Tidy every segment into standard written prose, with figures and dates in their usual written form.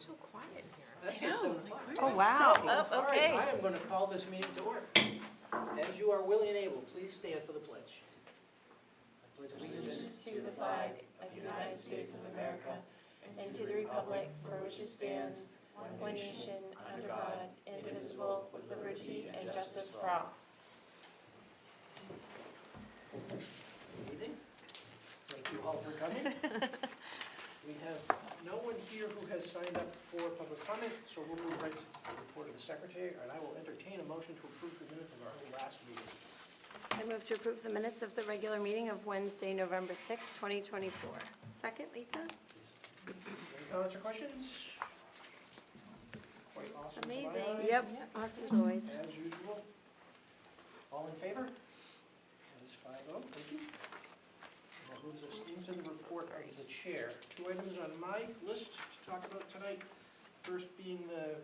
It's so quiet in here. That's just 7 o'clock. Oh, wow. Oh, All okay. right, I am going to call this meeting to order. As you are willing and able, please stand for the pledge. I pledge allegiance To the flag of the United States of America and to the republic for which it stands, one nation, under God, indivisible, with liberty and justice for all. Good evening. Thank you all for coming. We have no one here who has signed up for public comment, so we'll move right to the report of the secretary, and I will entertain a motion to approve the minutes of our last meeting. I move to approve the minutes of the regular meeting of Wednesday, November 6, 2024. Second, Lisa? Any comments or questions? Quite awesome. to my Amazing. eye. Yep, awesome as always. As usual. All in favor? That is 5-0, thank you. And that moves us into the report of the chair. 2 items on my list to talk about tonight. First being the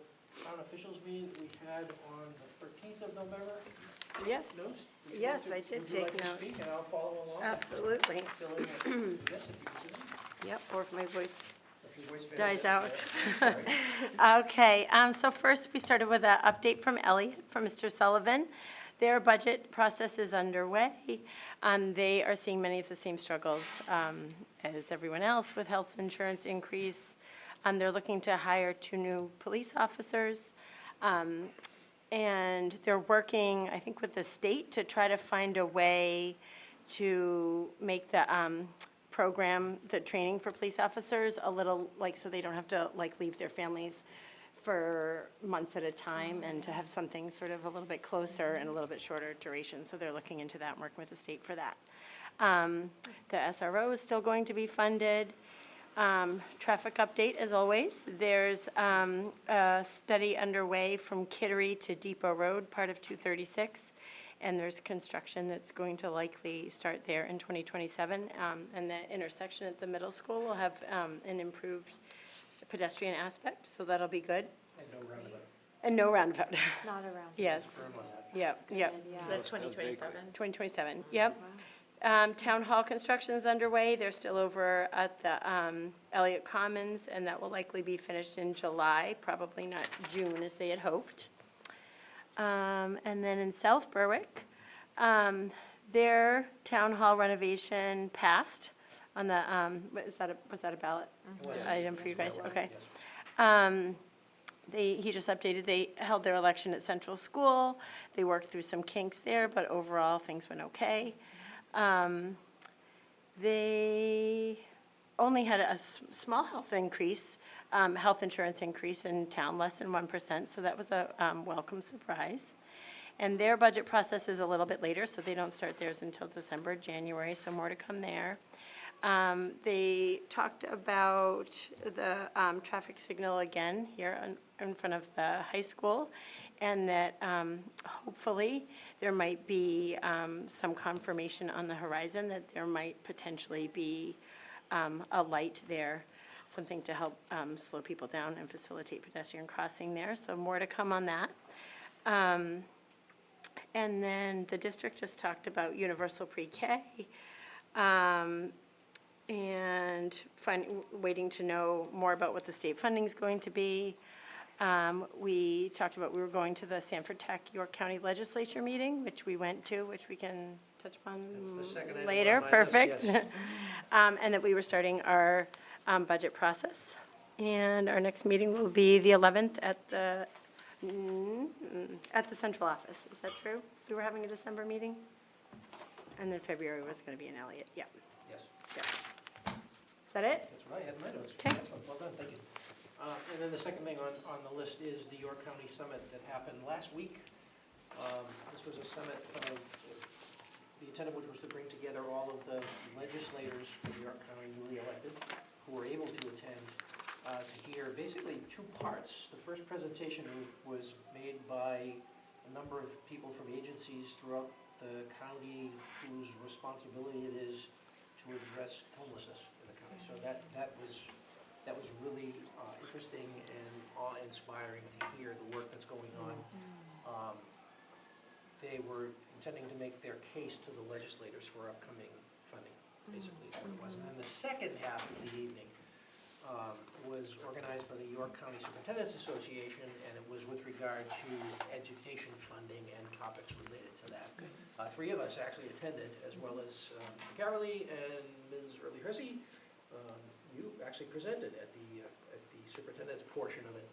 town officials meeting that we had on the 13th of November. Yes, Notes? Yes, I did Would you like take to notes. speak, and I'll follow along? absolutely. Fill in what- yes, if you consider. Yep, or if my voice If your voice fails, dies that's- out. Sorry. Okay, so first we started with an update from Elliot, from Mr. Sullivan. Their budget process is underway. They are seeing many of the same struggles as everyone else with health insurance increase. They're looking to hire 2 new police officers. And they're working, I think, with the state to try to find a way to make the program, the training for police officers a little, like, so they don't have to, like, leave their families for months at a time, and to have something sort of a little bit closer and a little bit shorter duration. So they're looking into that and working with the state for that. The SRO is still going to be funded. Traffic update, as always. There's a study underway from Kittery to Depot Road, part of 236, and there's construction that's going to likely start there in 2027. And the intersection at the middle school will have an improved pedestrian aspect, so that'll be good. And no roundabout. And no roundabout. Not around. Yes, Firm on that. yep, yep. That's 2027. 2027, yep. Town hall construction is underway. They're still over at the Elliott Commons, and that will likely be finished in July, probably not June as they had hoped. And then in South Berwick, their town hall renovation passed on the, was that a ballot It was. item for you guys? Okay. Yes. He just updated, they held their election at Central School. They worked through some kinks there, but overall, things went okay. They only had a small health increase, health insurance increase in town, less than 1%, so that was a welcome surprise. And their budget process is a little bit later, so they don't start theirs until December, January, so more to come there. They talked about the traffic signal again here in front of the high school, and that hopefully there might be some confirmation on the horizon that there might potentially be a light there, something to help slow people down and facilitate pedestrian crossing there. So more to come on that. And then the district just talked about universal pre-K. And waiting to know more about what the state funding is going to be. We talked about, we were going to the Sanford Tech York County Legislature meeting, which we went to, which we can touch upon That's the second item on later. my list, Perfect. yes. And that we were starting our budget process. And our next meeting will be the 11th at the central office. Is that true? We were having a December meeting? And then February was going to be in Elliott. Yep. Yes, Yep. Is that it? that's what I had in my notes. Okay. Excellent, well done, thank you. And then the second thing on the list is the York County Summit that happened last week. This was a summit of, the intent of which was to bring together all of the legislators for the York County newly elected who were able to attend to hear basically 2 parts. The first presentation was made by a number of people from agencies throughout the county whose responsibility it is to address homelessness in the county. So that was really interesting and awe-inspiring to hear the work that's going on. They were intending to make their case to the legislators for upcoming funding, basically is what it was. And then the second half of the evening was organized by the York County Superintendent's Association, and it was with regard to education funding and topics related to that. Three of us actually attended, as well as Carolee and Ms. Early Hersey. You actually presented at the superintendent's portion of it.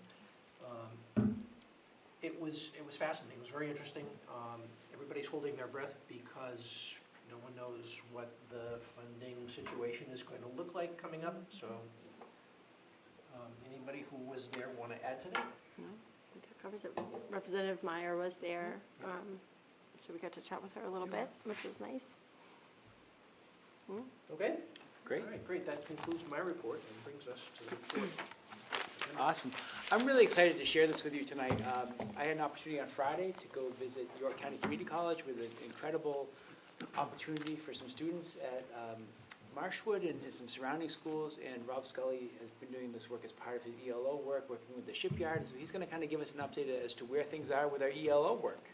It was fascinating. It was very interesting. Everybody's holding their breath because no one knows what the funding situation is going to look like coming up. So, anybody who was there want to add to that? No, I think that covers it. Representative Meyer was there, so we got to chat with her a little bit, which was nice. Okay. Great. All right, great. That concludes my report and brings us to the report. Awesome. I'm really excited to share this with you tonight. I had an opportunity on Friday to go visit York County Community College with an incredible opportunity for some students at Marshwood and some surrounding schools, and Rob Scully has been doing this work as part of his ELO work, working with the shipyard, so he's going to kind of give us an update as to where things are with our ELO work.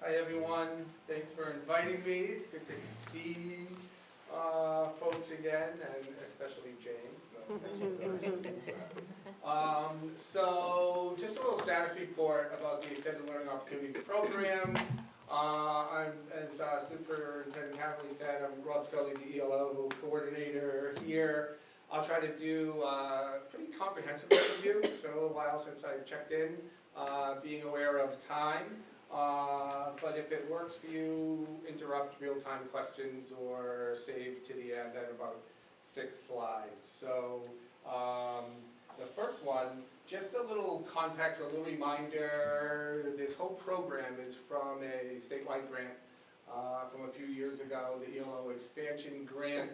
Hi everyone, thanks for inviting me. It's good to see folks again, and especially James. So just a little status report about the Extended Learning Opportunities Program. As Superintendent Haverly said, I'm Rob Scully, the ELO coordinator here. I'll try to do a pretty comprehensive review. It's been a little while since I've checked in, being aware of time. But if it works for you, interrupt real-time questions or save to the end. I have about 6 slides. So the first one, just a little context, a little reminder. This whole program is from a statewide grant from a few years ago, the ELO expansion grant,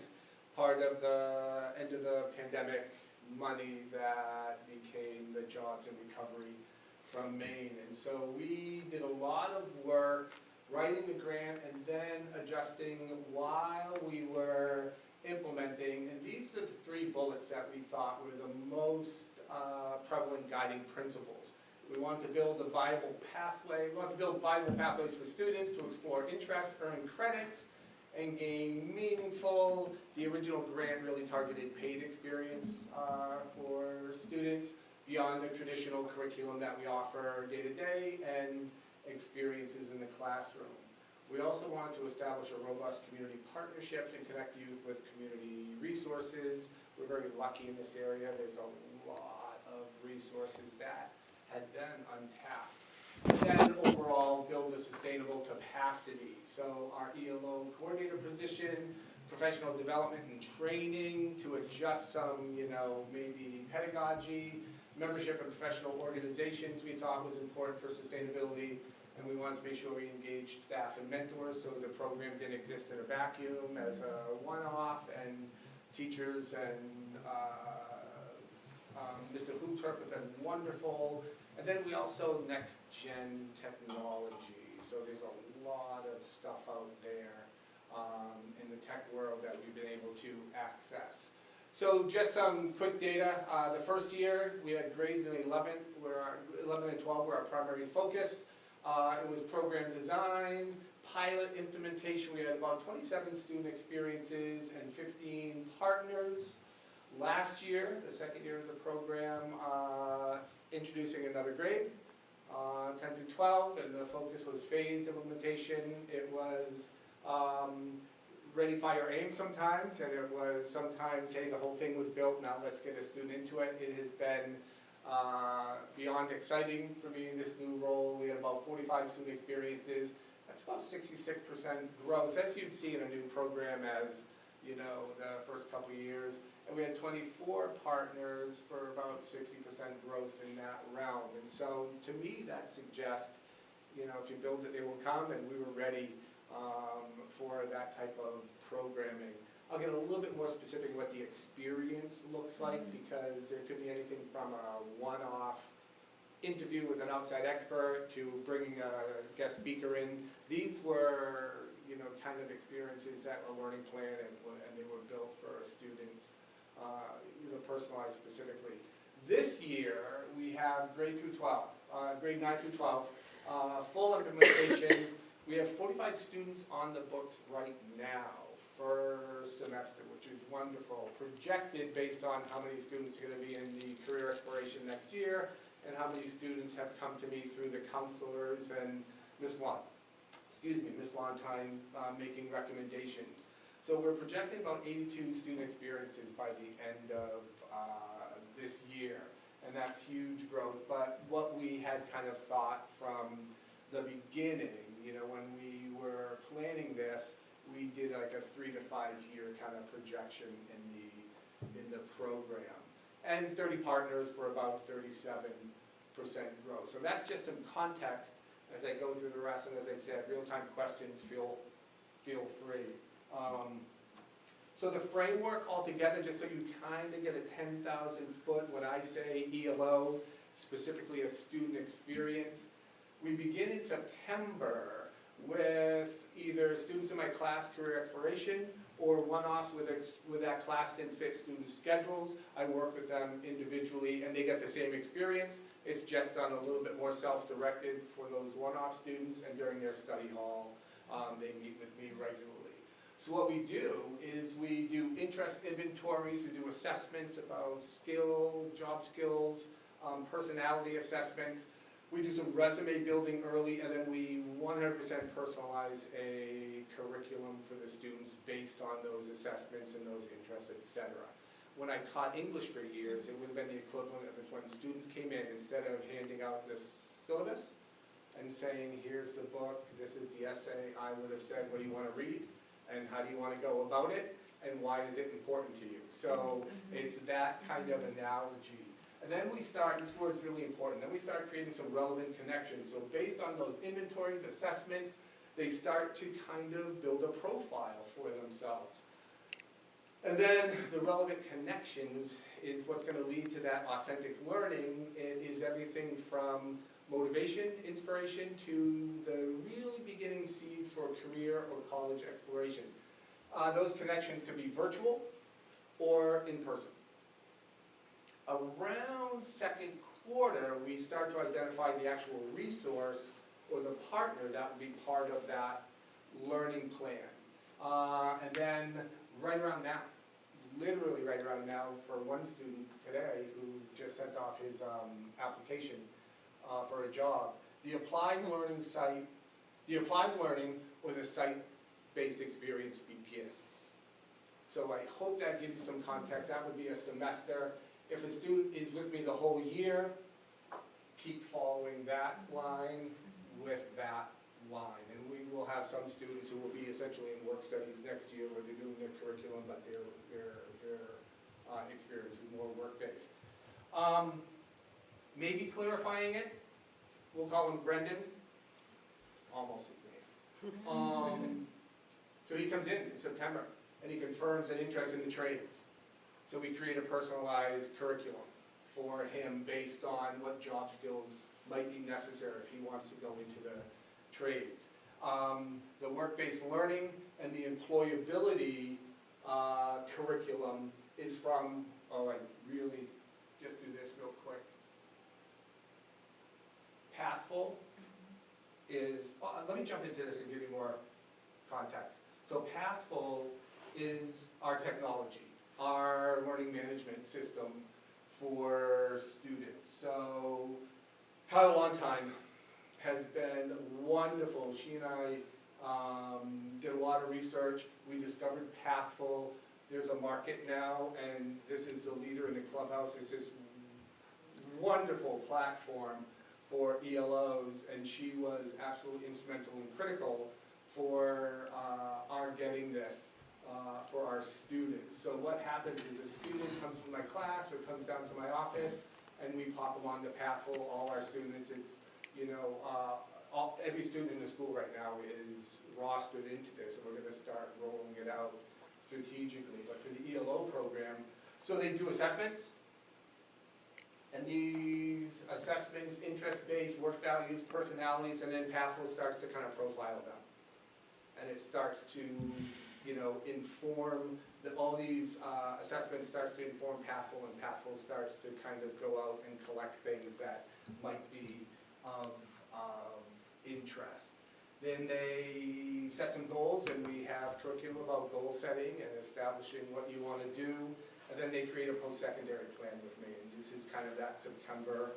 part of the end of the pandemic money that became the Jobs and Recovery from Maine. And so we did a lot of work writing the grant and then adjusting while we were implementing. And these are the 3 bullets that we thought were the most prevalent guiding principles. We wanted to build a viable pathway. We wanted to build viable pathways for students to explore interest, earn credits, and gain meaningful. The original grant really targeted paid experience for students beyond the traditional curriculum that we offer day to day and experiences in the classroom. We also wanted to establish a robust community partnerships and connect youth with community resources. We're very lucky in this area. There's a lot of resources that had been untapped. And then overall, build a sustainable capacity. So our ELO coordinator position, professional development and training to adjust some, maybe pedagogy, membership in professional organizations we thought was important for sustainability, and we wanted to make sure we engaged staff and mentors so the program didn't exist in a vacuum as a one-off, and teachers and Mr. Hoopturp have been wonderful. And then we also next-gen technology, so there's a lot of stuff out there in the tech world that we've been able to access. So just some quick data. The first year, we had grades in 11 and 12 were our primary focus. It was program design, pilot implementation. We had about 27 student experiences and 15 partners. Last year, the second year of the program, introducing another grade, 10 through 12, and the focus was phased implementation. It was ready, fire, aim sometimes, and it was sometimes, hey, the whole thing was built, now let's get a student into it. It has been beyond exciting for me in this new role. We had about 45 student experiences. That's about 66% growth, as you'd see in a new program as, the first couple of years. And we had 24 partners for about 60% growth in that realm. And so, to me, that suggests, if you build it, they will come, and we were ready for that type of programming. I'll get a little bit more specific what the experience looks like, because there could be anything from a one-off interview with an outside expert to bringing a guest speaker in. These were, kind of experiences that a learning plan, and they were built for students, personalized specifically. This year, we have grade through 12, grade 9 through 12, full implementation. We have 45 students on the books right now for semester, which is wonderful. Projected based on how many students are going to be in the career exploration next year, and how many students have come to me through the counselors and Miss Lontine making recommendations. So we're projecting about 82 student experiences by the end of this year, and that's huge growth. But what we had kind of thought from the beginning, when we were planning this, we did like a 3 to 5 year kind of projection in the program. And 30 partners for about 37% growth. So that's just some context as I go through the rest, and as I said, real-time questions, feel free. So the framework altogether, just so you kind of get a 10,000 foot, when I say ELO, specifically a student experience, we begin in September with either students in my class career exploration or one-offs with that class didn't fit student schedules. I work with them individually and they get the same experience. It's just done a little bit more self-directed for those one-off students, and during their study hall, they meet with me regularly. So what we do is we do interest inventories, we do assessments about job skills, personality assessments. We do some resume building early, and then we 100% personalize a curriculum for the students based on those assessments and those interests, etc. When I taught English for years, it would have been the equivalent of when students came in, instead of handing out the syllabus and saying, here's the book, this is the essay, I would have said, what do you want to read? And how do you want to go about it? And why is it important to you? So it's that kind of analogy. And then we start, this word's really important, then we start creating some relevant connections. So based on those inventories, assessments, they start to kind of build a profile for themselves. And then the relevant connections is what's going to lead to that authentic learning. It is everything from motivation, inspiration, to the really beginning seed for career or college exploration. Those connections could be virtual or in person. Around second quarter, we start to identify the actual resource or the partner that would be part of that learning plan. And then right around now, literally right around now, for one student today who just sent off his application for a job, the applied learning or the site-based experience begins. So I hope that gives you some context. That would be a semester. If a student is with me the whole year, keep following that line with that line. And we will have some students who will be essentially in work studies next year where they're doing their curriculum, but their experience is more work-based. Maybe clarifying it, we'll call him Brendan. Almost his name. So he comes in September and he confirms an interest in the trades. So we create a personalized curriculum for him based on what job skills might be necessary if he wants to go into the trades. The work-based learning and the employability curriculum is from, I really just do this real quick. Pathful is, let me jump into this and give you more context. So Pathful is our technology, our learning management system for students. So Kyle Lontine has been wonderful. She and I did a lot of research. We discovered Pathful. There's a market now, and this is the leader in the clubhouse. It's this wonderful platform for ELOs, and she was absolutely instrumental and critical for our getting this for our students. So what happens is a student comes to my class or comes down to my office, and we pop them on the Pathful. All our students, it's, every student in the school right now is rostered into this, and we're going to start rolling it out strategically. But for the ELO program, so they do assessments, and these assessments, interest-based, work values, personalities, and then Pathful starts to kind of profile them. And it starts to, inform, all these assessments starts to inform Pathful, and Pathful starts to kind of go out and collect things that might be of interest. Then they set some goals, and we have curriculum about goal setting and establishing what you want to do. And then they create a post-secondary plan with me, and this is kind of that September,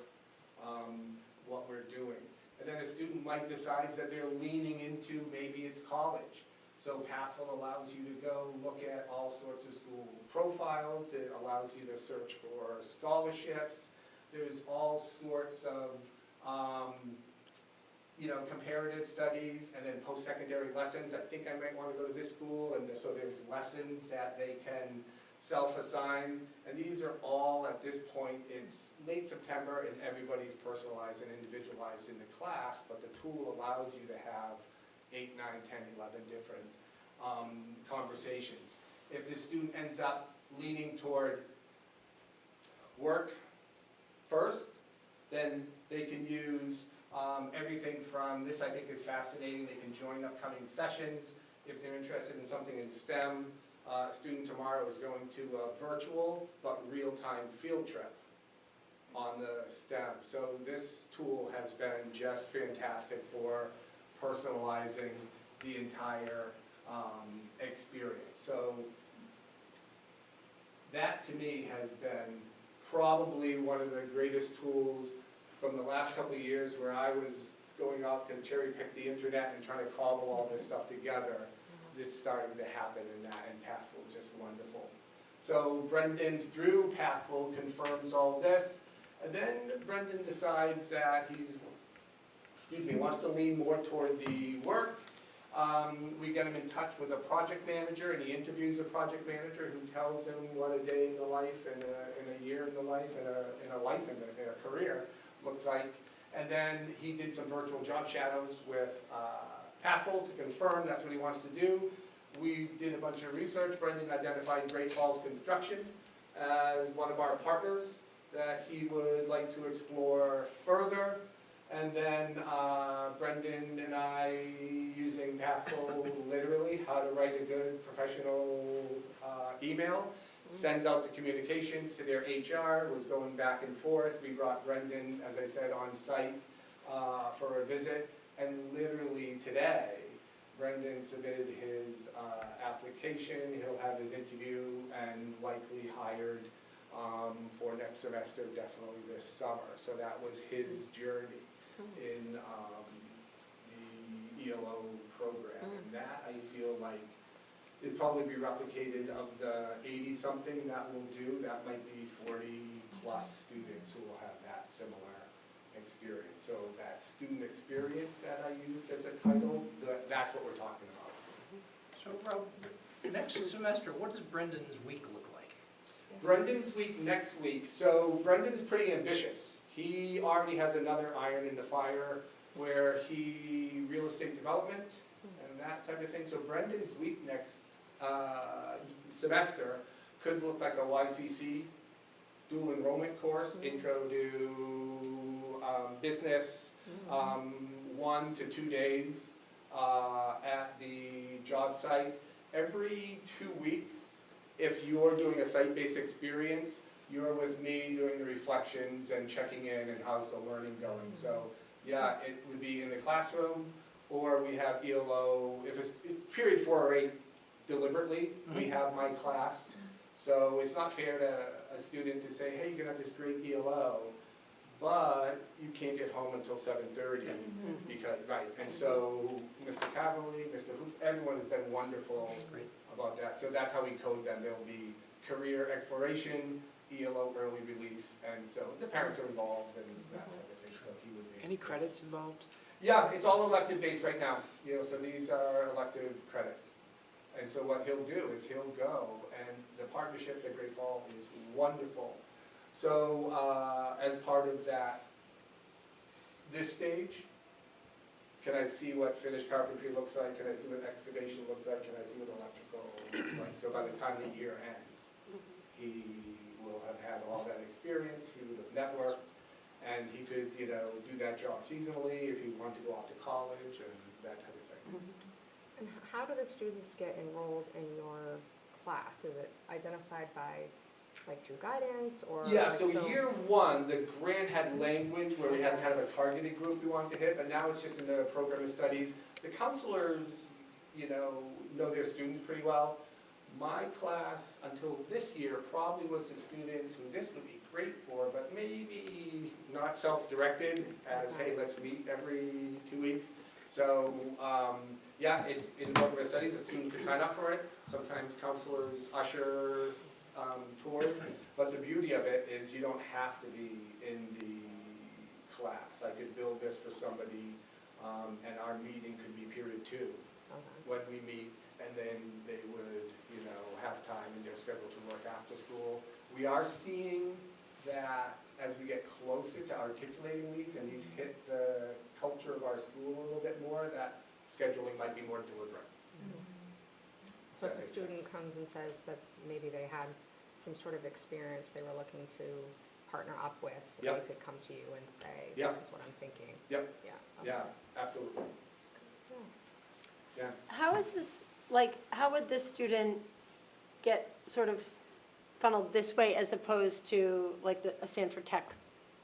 what we're doing. And then a student might decide that they're leaning into maybe it's college. So Pathful allows you to go look at all sorts of school profiles. It allows you to search for scholarships. There's all sorts of, comparative studies, and then post-secondary lessons. I think I might want to go to this school, and so there's lessons that they can self-assign. And these are all, at this point, it's late September, and everybody's personalized and individualized in the class, but the tool allows you to have 8, 9, 10, 11 different conversations. If the student ends up leaning toward work first, then they can use everything from, this I think is fascinating, they can join upcoming sessions. If they're interested in something in STEM, a student tomorrow is going to a virtual but real-time field trip on the STEM. So this tool has been just fantastic for personalizing the entire experience. So that to me has been probably one of the greatest tools from the last couple of years, where I was going out to cherry pick the internet and trying to cobble all this stuff together. It's starting to happen in that, and Pathful is just wonderful. So Brendan, through Pathful, confirms all this, and then Brendan decides that wants to lean more toward the work. We get him in touch with a project manager, and he interviews a project manager who tells him what a day in the life, and a year in the life, and a career looks like. And then he did some virtual job shadows with Pathful to confirm that's what he wants to do. We did a bunch of research. Brendan identified Great Falls Construction as one of our partners that he would like to explore further. And then Brendan and I, using Pathful literally, how to write a good professional email, sends out the communications to their HR, was going back and forth. We brought Brendan, as I said, on site for a visit. And literally today, Brendan submitted his application. He'll have his interview and likely hired for next semester, definitely this summer. So that was his journey in the ELO program. And that, I feel like, is probably be replicated of the 80-something that we'll do. That might be 40-plus students who will have that similar experience. So that student experience that I used as a title, that's what we're talking about. So, Rob, next semester, what does Brendan's week look like? Brendan's week next week. So Brendan's pretty ambitious. He already has another iron in the fire where real estate development and that type of thing. So Brendan's week next semester could look like a YCC dual enrollment course, intro to business, 1 to 2 days at the job site. Every 2 weeks, if you're doing a site-based experience, you're with me doing the reflections and checking in and how's the learning going. So yeah, it would be in the classroom, or we have ELO, if it's period 4 or 8 deliberately, we have my class. So it's not fair to a student to say, hey, you're gonna have this great ELO, but you can't get home until 7:30 because, right, and so Mr. Cavalier, Mr. Hoof, everyone has been wonderful about that. So that's how we code them. There'll be career exploration, ELO early release, and so the parents are involved and that type of thing, so he would be. Any credits involved? Yeah, it's all elective based right now, so these are elective credits. And so what he'll do is he'll go, and the partnerships at Great Falls is wonderful. So as part of that, this stage, can I see what finished carpentry looks like? Can I see what excavation looks like? Can I see what electrical looks like? So by the time the year ends, he will have had all that experience, he would have networked, and he could, do that job seasonally if he wanted to go off to college and that type of thing. And how do the students get enrolled in your class? Is it identified by like through guidance or? Yeah, like, so year one, the grant had language where we had kind of a targeted group we wanted to hit, but now it's just in the program of studies. The counselors, know their students pretty well. My class, until this year, probably was the students who this would be great for, but maybe not self-directed as, hey, let's meet every 2 weeks. So, yeah, it's in the program of studies, a student could sign up for it. Sometimes counselors usher toward, but the beauty of it is you don't have to be in the class. I could build this for somebody, and our meeting could be period 2 when we meet, and then they would, have time in their schedule to work after school. We are seeing that as we get closer to articulating these, and these hit the culture of our school a little bit more, that scheduling might be more deliberate. So if That a makes student comes and says that maybe they had some sort of experience they were looking to partner up with, they Yep. could come to you and say, Yep. this is what I'm thinking. Yep. Yeah. okay. Yeah, absolutely. Yeah. How is this, how would this student get sort of funneled this way as opposed to a Sanford Tech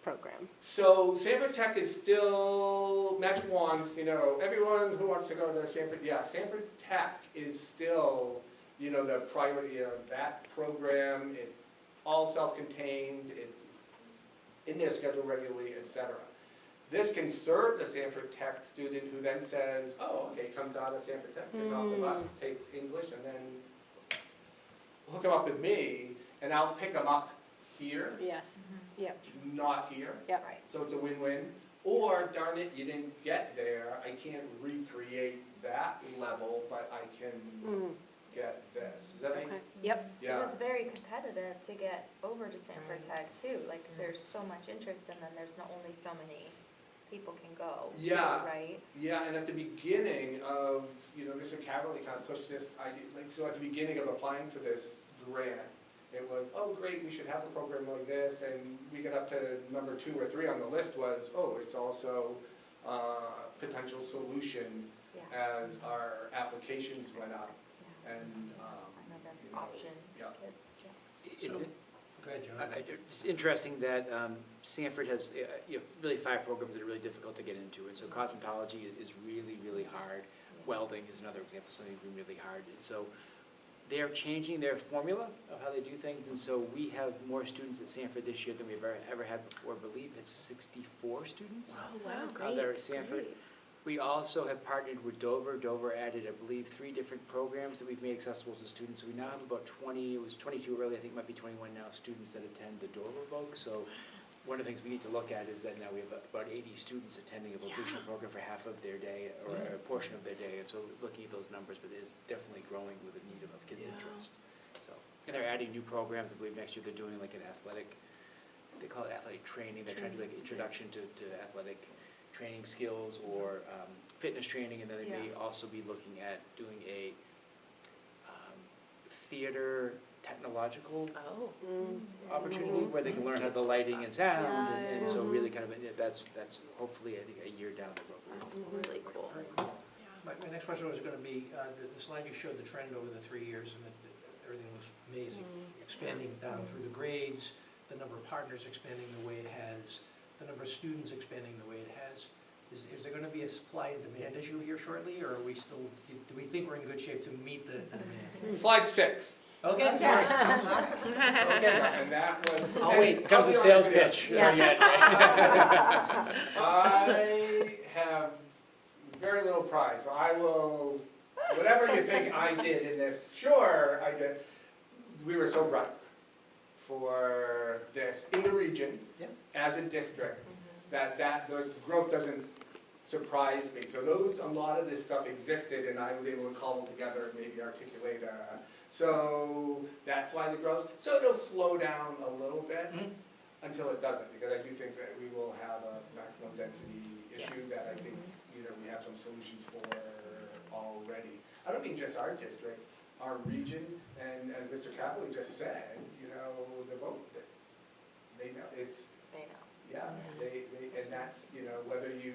program? So Sanford Tech is still, magic wand, everyone who wants to go to Sanford, Sanford Tech is still, the priority of that program. It's all self-contained, it's in their schedule regularly, et cetera. This can serve the Sanford Tech student who then says, oh, okay, comes out of Sanford Tech, gets off the bus, takes English, and then hook them up with me, and I'll pick them up here, Yes, yep, not here. yep. Right. So it's a win-win. Or, darn it, you didn't get there, I can't recreate that level, but I can get this. Does that make? Okay, yep, Yeah. Because it's very competitive to get over to Sanford Tech too, like there's so much interest and then there's not only so many people can go to, Yeah. right? Yeah, and at the beginning of, Mr. Cavalli kind of pushed this idea, so at the beginning of applying for this grant, it was, oh, great, we should have a program like this, and we get up to number 2 or 3 on the list was, oh, it's also a potential solution Yeah. as our applications went up, Yeah. and, Another you know, option yeah. for kids. Is So- it, Go ahead, John. it's interesting that Sanford has, really 5 programs that are really difficult to get into, and so cosmetology is really, really hard. Welding is another example, something really hard, and so they're changing their formula of how they do things, and so we have more students at Sanford this year than we've ever had before. I believe it's 64 students. Oh, wow, There at Sanford. We also have partnered with Dover. Dover added, I believe, 3 different programs that we've made accessible to students. So we now have about 20, it was 22 early, I think it might be 21 now, students that attend the Dover Voc. So one of the things we need to look at is that now we have about 80 students attending a vocational program for half of their day, or a portion of their day. And so looking at those numbers, but it is definitely growing with the need of kids' interest. So, and they're adding new programs. I believe next year they're doing like an athletic, they call it athletic training. They're trying to do like introduction to athletic training skills or fitness training, and then they may also be looking at doing a theater technological Oh. opportunity where they can learn how the lighting and sound, Yeah, and so really kind of, that's hopefully, I think, a year down the road. That's really cool. My next question was going to be, the slide you showed the trend over the 3 years, and everything looks amazing. Expanding down through the grades, the number of partners expanding the way it has, the number of students expanding the way it has. Is there going to be a supply and demand issue here shortly, or are we still, do we think we're in good shape to meet the demand? Slide 6. Okay, sorry. Okay. And that was. I'll wait. Comes the sales pitch. I have very little pride, so I will, whatever you think I did in this, sure, I did. We were so ripe for this in the region, Yep. as a district, that the growth doesn't surprise me. So a lot of this stuff existed, and I was able to call them together and maybe articulate so that's why the growth, so it'll slow down a little bit until it doesn't, because I do think that we will have a maximum density issue that I think, we have some solutions for already. I don't mean just our district, our region, and as Mr. Cavalli just said, the vote, they know, it's, They know. yeah, and that's, whether you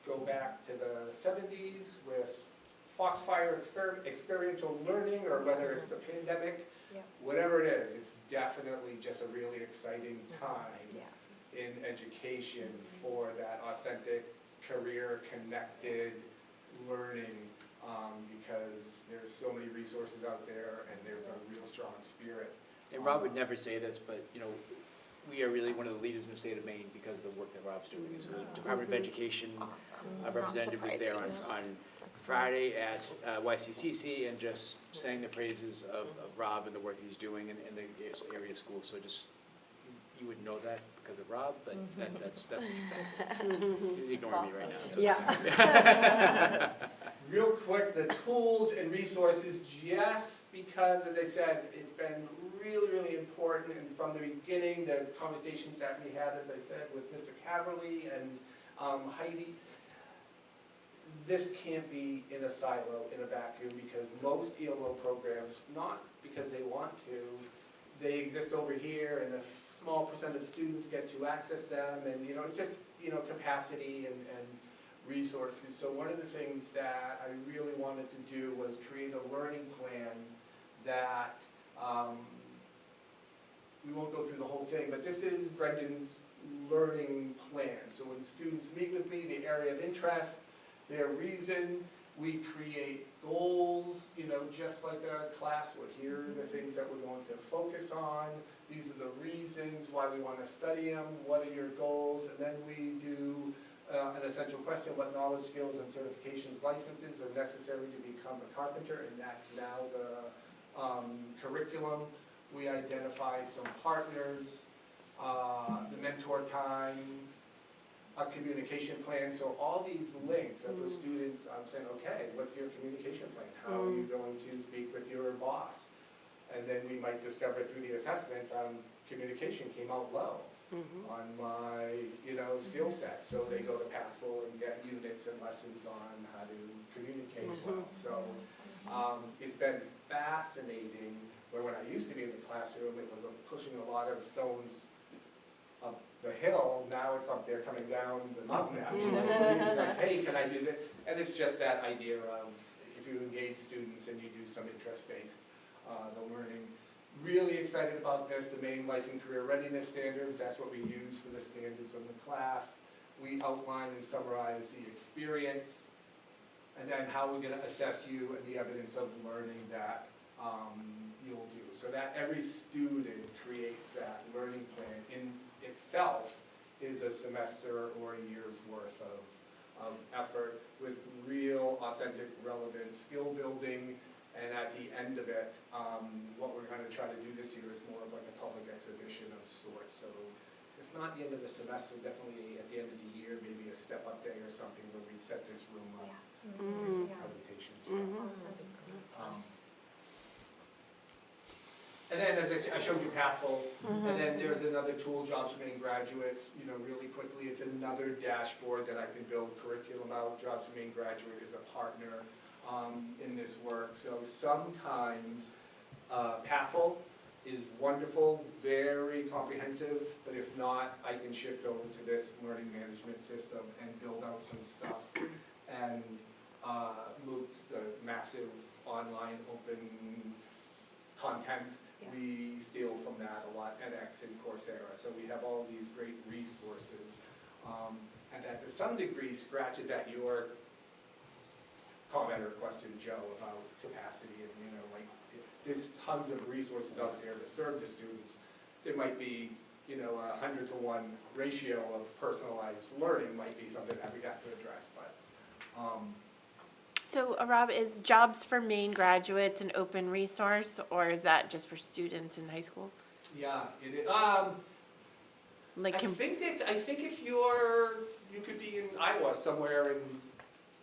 go back to the 70s with Foxfire experiential learning, or whether it's the pandemic, Yeah. Whatever it is, it's definitely just a really exciting time Yeah. in education for that authentic, career-connected learning, because there's so many resources out there, and there's a real strong spirit. And Rob would never say this, but, you know, we are really one of the leaders in the state of Maine because of the work that Rob's doing. And so the Department of Education, our representative was there on Friday at YCCC and just sang the praises of Rob and the work he's doing in the area school. So just, you wouldn't know that because of Rob, but that's he's ignoring me right now. So. Yeah. Real quick, the tools and resources, just because, as I said, it's been really, really important, and from the beginning, the conversations that we had, as I said, with Mr. Caverly and Heidi, this can't be in a silo, in a vacuum, because most ELO programs, not because they want to, they exist over here, and a small percent of students get to access them, and, you know, it's just, you know, capacity and resources. So one of the things that I really wanted to do was create a learning plan that, we won't go through the whole thing, but this is Brendan's learning plan. So when students meet with me, the area of interest, their reason, we create goals, you know, just like a class would. Here are the things that we're going to focus on. These are the reasons why we want to study them. What are your goals? And then we do an essential question: what knowledge, skills, and certifications, licenses are necessary to become a carpenter? And that's now the curriculum. We identify some partners, the mentor time, a communication plan. So all these links are for students. I'm saying, okay, what's your communication plan? How are you going to speak with your boss? And then we might discover through the assessments, communication came out low on my, you know, skill set. So they go to Pathful and get units and lessons on how to communicate well. So it's been fascinating, where when I used to be in the classroom, it was pushing a lot of stones up the hill. Now it's up there coming down the mountain at me. Like, hey, can I do this? And it's just that idea of, if you engage students and you do some interest-based, the learning. Really excited about this, the Maine Life and Career Readiness Standards. That's what we use for the standards of the class. We outline and summarize the experience, and then how we're going to assess you and the evidence of learning that you'll do. So that every student creates that learning plan in itself is a semester or a year's worth of effort with real, authentic, relevant skill building. And at the end of it, what we're going to try to do this year is more of like a public exhibition of sorts. So if not the end of the semester, definitely at the end of the year, maybe a step-up day or something where we set this room up with presentations. And then, as I showed you Pathful, and then there's another tool, Jobs for Maine Graduates, you know, really quickly, it's another dashboard that I can build curriculum out. Jobs for Maine Graduate is a partner in this work. So sometimes Pathful is wonderful, very comprehensive, but if not, I can shift over to this learning management system and build out some stuff. And MOOCs, the massive online open content, we steal from that a lot, edX and Coursera. So we have all these great resources. And that to some degree scratches at your comment or question, Joe, about capacity. And, you know, like, there's tons of resources out there to serve the students. There might be, you know, 100-to-1 ratio of personalized learning might be something that we have to address. But So, Rob, is Jobs for Maine Graduates an open resource, or is that just for students in high school? yeah, it is. Like, I think if you could be in Iowa somewhere and,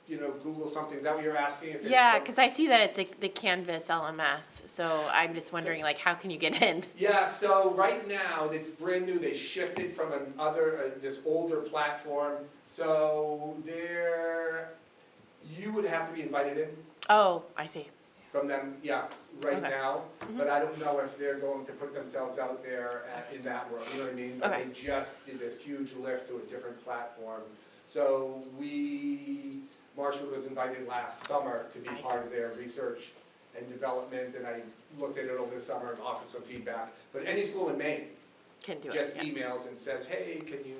you know, Google something. Is that what you're asking? If it's yeah, because I see that it's like the Canvas LMS, so I'm just wondering, like, how can you get in? Yeah, so right now, it's brand new. They shifted from this older platform. So you would have to be invited in Oh, I see. from them, yeah, right Okay. now. But I don't know if they're going to put themselves out there in that world, you know what I mean? But Okay. they just did this huge lift to a different platform. So Marshall was invited last summer to be I part of their research and development, and I looked at it over the summer and offered some feedback. But any school in Maine Can do it, just yeah. emails and says, hey, can you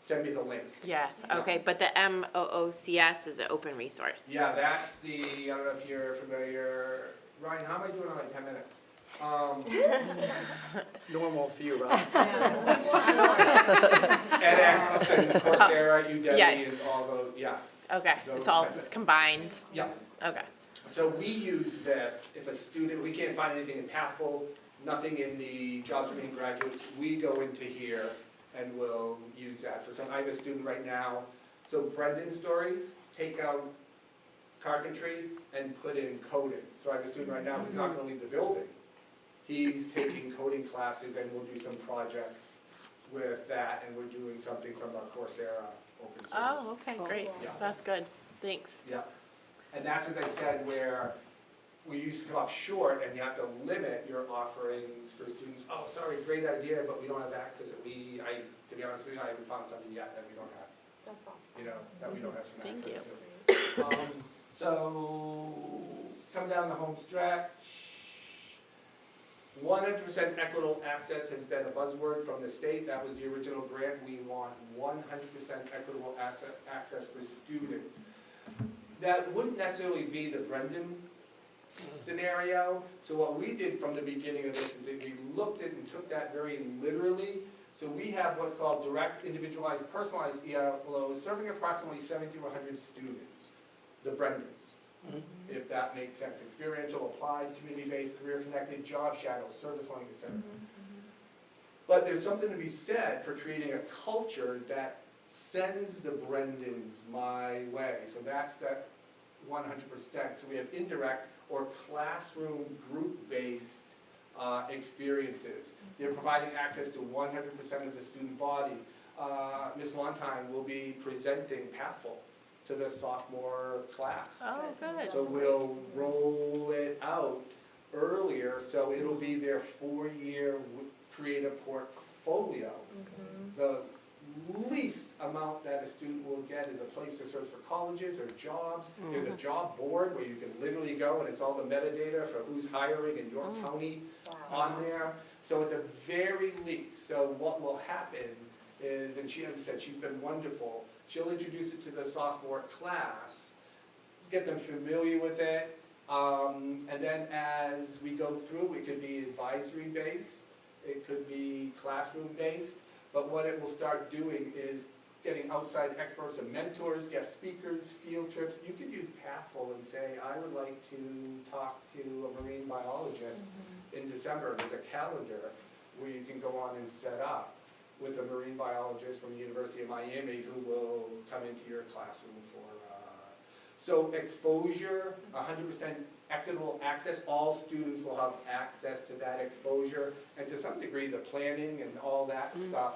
send me the link? Yes, Yeah. okay, but the MOOCS is an open resource. Yeah, that's the, I don't know if you're familiar, Ryan, how am I doing on like 10 minutes? Normal for you, Rob. edX and Coursera, Udemy, Yeah. and all those, yeah, Okay, Those it's all types of- just combined, yeah. okay. So we use this, if a student, we can't find anything in Pathful, nothing in the jobs for being graduates, we go into here and we'll use that for some, I have a student right now, so Brendan's story, take out carpentry and put in coding. So I have a student right now who's not gonna leave the building. He's taking coding classes and we'll do some projects with that, and we're doing something from our Coursera open source. Oh, okay, great, Yeah. that's good, thanks. Yeah, and that's, as I said, where we used to come up short, and you have to limit your offerings for students. Oh, sorry, great idea, but we don't have access. To be honest with you, I haven't found something yet that we don't have, That's awesome. you know, that we don't have some Thank access to. So, come down the home stretch. 100% equitable access has been a buzzword from the state. That was the original grant. We want 100% equitable access for students. That wouldn't necessarily be the Brendan scenario. So what we did from the beginning of this is that we looked at and took that very literally. So we have what's called direct, individualized, personalized ELO serving approximately 70 to 100 students, the Brendans. If that makes sense. Experiential, applied, community-based, career-connected, job shadow, service learning, etc. But there's something to be said for creating a culture that sends the Brendans my way. So that's that 100%. So we have indirect or classroom group-based experiences. They're providing access to 100% of the student body. Ms. Lontine will be presenting Pathful to the sophomore class. Oh, good. So we'll roll it out earlier, so it'll be their 4-year creative portfolio. The least amount that a student will get is a place to search for colleges or jobs. There's a job board where you can literally go and it's all the metadata for who's hiring in York County on there. So at the very least, so what will happen is, and she, as I said, she's been wonderful, she'll introduce it to the sophomore class, get them familiar with it, and then as we go through, it could be advisory-based, it could be classroom-based, but what it will start doing is getting outside experts and mentors, guest speakers, field trips. You could use Pathful and say, I would like to talk to a marine biologist in December. There's a calendar where you can go on and set up with a marine biologist from the University of Miami who will come into your classroom for, so exposure, 100% equitable access, all students will have access to that exposure, and to some degree the planning and all that stuff.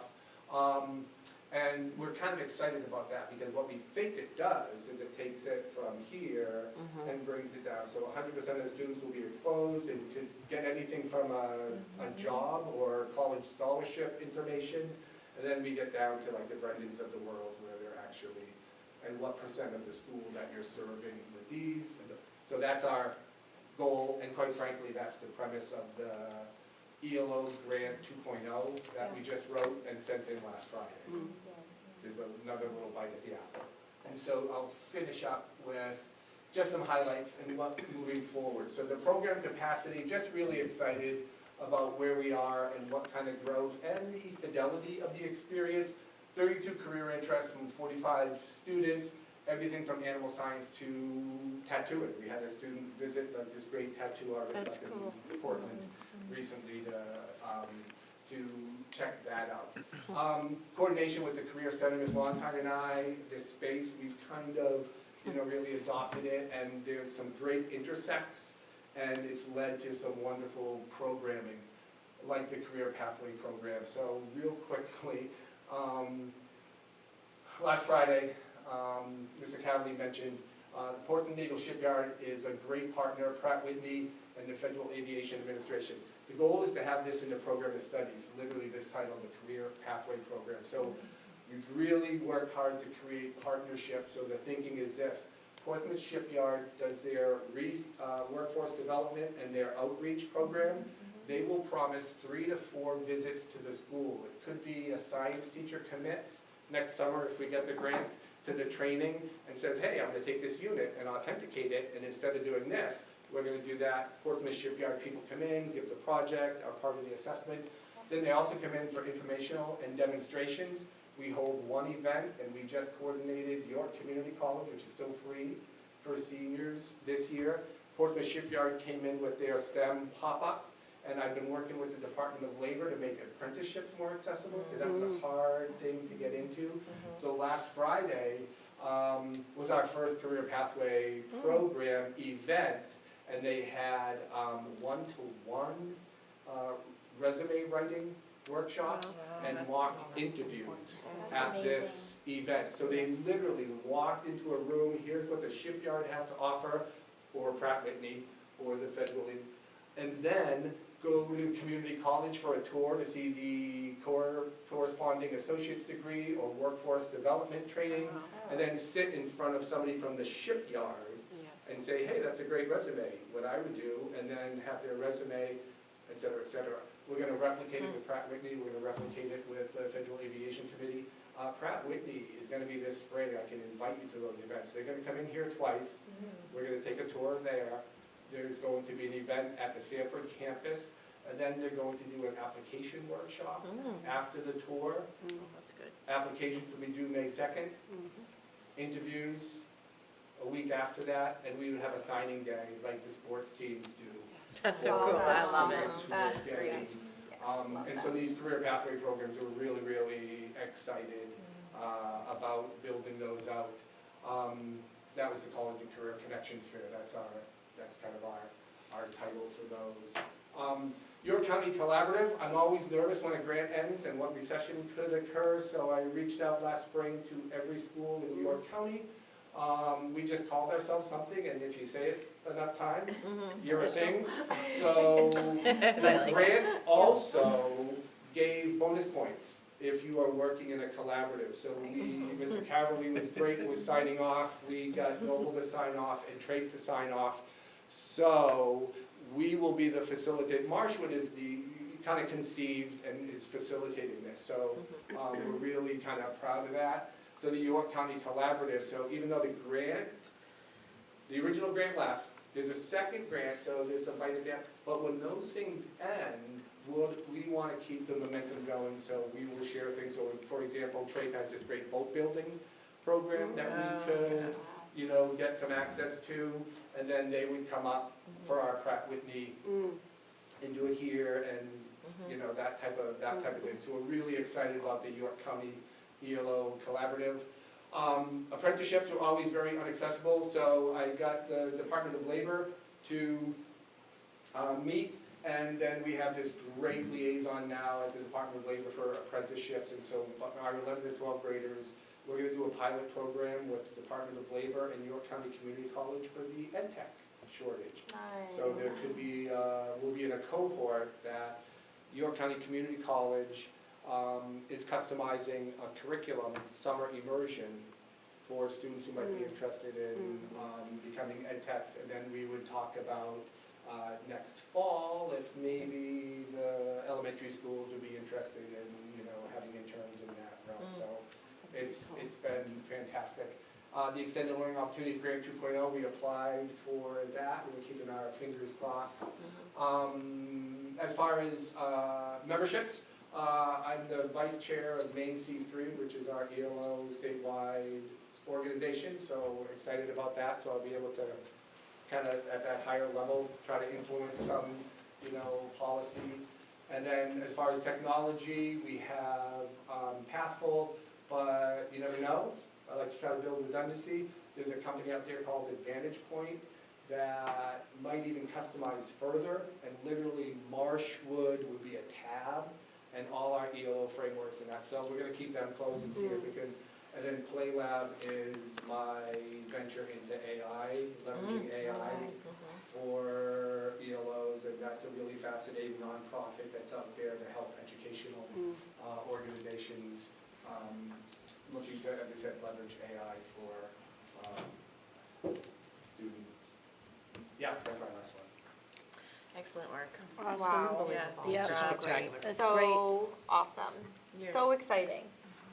And we're kind of excited about that because what we think it does is it takes it from here and brings it down. So 100% of the students will be exposed and could get anything from a job or college scholarship information. And then we get down to like the Brendans of the world where they're actually, and what percent of the school that you're serving with these. So that's our goal, and quite frankly, that's the premise of the ELO Grant 2.0 that we just wrote and sent in last Friday. There's another little bite at the apple. And so I'll finish up with just some highlights and what moving forward. So the program capacity, just really excited about where we are and what kind of growth and the fidelity of the experience. 32 career interests from 45 students, everything from animal science to tattooing. We had a student visit this great tattoo artist That's up cool. in Portland recently to check that out. Coordination with the Career Center, Ms. Lontine and I, this space, we've kind of, really adopted it, and there's some great intersects, and it's led to some wonderful programming, like the Career Pathway program. So real quickly, last Friday, Mr. Cavalier mentioned, Portsmouth Naval Shipyard is a great partner, Pratt Whitney and the Federal Aviation Administration. The goal is to have this in the program of studies, literally this title, the Career Pathway Program. So we've really worked hard to create partnerships. So the thinking is this: Portsmouth Shipyard does their workforce development and their outreach program, they will promise 3 to 4 visits to the school. It could be a science teacher commits next summer if we get the grant to the training and says, hey, I'm gonna take this unit and authenticate it, and instead of doing this, we're gonna do that. Portsmouth Shipyard people come in, give the project, are part of the assessment. Then they also come in for informational and demonstrations. We hold one event, and we just coordinated York Community College, which is still free for seniors this year. Portsmouth Shipyard came in with their STEM pop-up, and I've been working with the Department of Labor to make apprenticeships more accessible, because that's a hard thing to get into. So last Friday was our first Career Pathway program event, and they had one-to-one resume writing workshop and mock interviews at this event. So they literally walked into a room, here's what the shipyard has to offer, or Pratt Whitney, or the federal, and then go to community college for a tour to see the corresponding associate's degree or workforce development training, and then sit in front of somebody from the shipyard and say, hey, that's a great resume, what I would do, and then have their resume, et cetera, et cetera. We're gonna replicate it with Pratt Whitney, we're gonna replicate it with the Federal Aviation Committee. Pratt Whitney is gonna be this spring, I can invite you to those events. They're gonna come in here twice, we're gonna take a tour there. There's going to be an event at the Sanford campus, and then they're going to do an application workshop after the tour. That's good. Applications will be due May 2nd. Interviews a week after that, and we would have a signing day like the sports teams do. That's so Well, cool, I that's love it. awesome. That's Yeah, great. and so these career pathway programs, we're really, really excited about building those out. That was the College and Career Connections Fair. That's kind of our title for those. York County Collaborative, I'm always nervous when a grant ends and what recession could occur, so I reached out last spring to every school in York County. We just called ourselves something, and if you say it enough times, you're a thing. So the grant also gave bonus points if you are working in a collaborative. So Mr. Cavalry was great with signing off. We got Noble to sign off and Trade to sign off. So we will be the facilitator. Marshwood is the kind of conceived and is facilitating this. So we're really kind of proud of that. So the York County Collaborative, so even though the original grant left, there's a second grant, so there's a bite at that. But when those things end, we want to keep the momentum going, so we will share things. So for example, Trape has this great boat building program that we could, get some access to, and then they would come up for our Pratt Whitney and do it here, and that type of thing. So we're really excited about the York County ELO Collaborative. Apprenticeships are always very inaccessible, so I got the Department of Labor to meet, and then we have this great liaison now at the Department of Labor for apprenticeships, and so our 11th to 12th graders, we're going to do a pilot program with the Department of Labor and York County Community College for the EdTech shortage. So there could be, we'll be in a cohort that York County Community College is customizing a curriculum, summer immersion, for students who might be interested in becoming ed techs, and then we would talk about next fall if maybe the elementary schools would be interested in having interns in that realm. So it's been fantastic. The Extended Learning Opportunities Grant 2.0, we applied for that. We're keeping our fingers crossed. As far as memberships, I'm the vice chair of Maine C3, which is our ELO statewide organization, so we're excited about that. So I'll be able to kind of at that higher level try to influence some, policy. And then as far as technology, we have Pathful, but you never know. I like to try to build redundancy. There's a company out there called Advantage Point that might even customize further, and literally Marshwood would be a tab, and all our ELO frameworks and that. So we're going to keep them close and see if we can. And then PlayLab is my venture into AI, leveraging AI for ELOs, and that's a really fascinating nonprofit that's out there to help educational organizations looking to, as I said, leverage AI for students. Yeah, that's my last one. Excellent work. Awesome. Wow. Yeah, Yeah. these are all great. Spectacular. That's So awesome, You're- so exciting.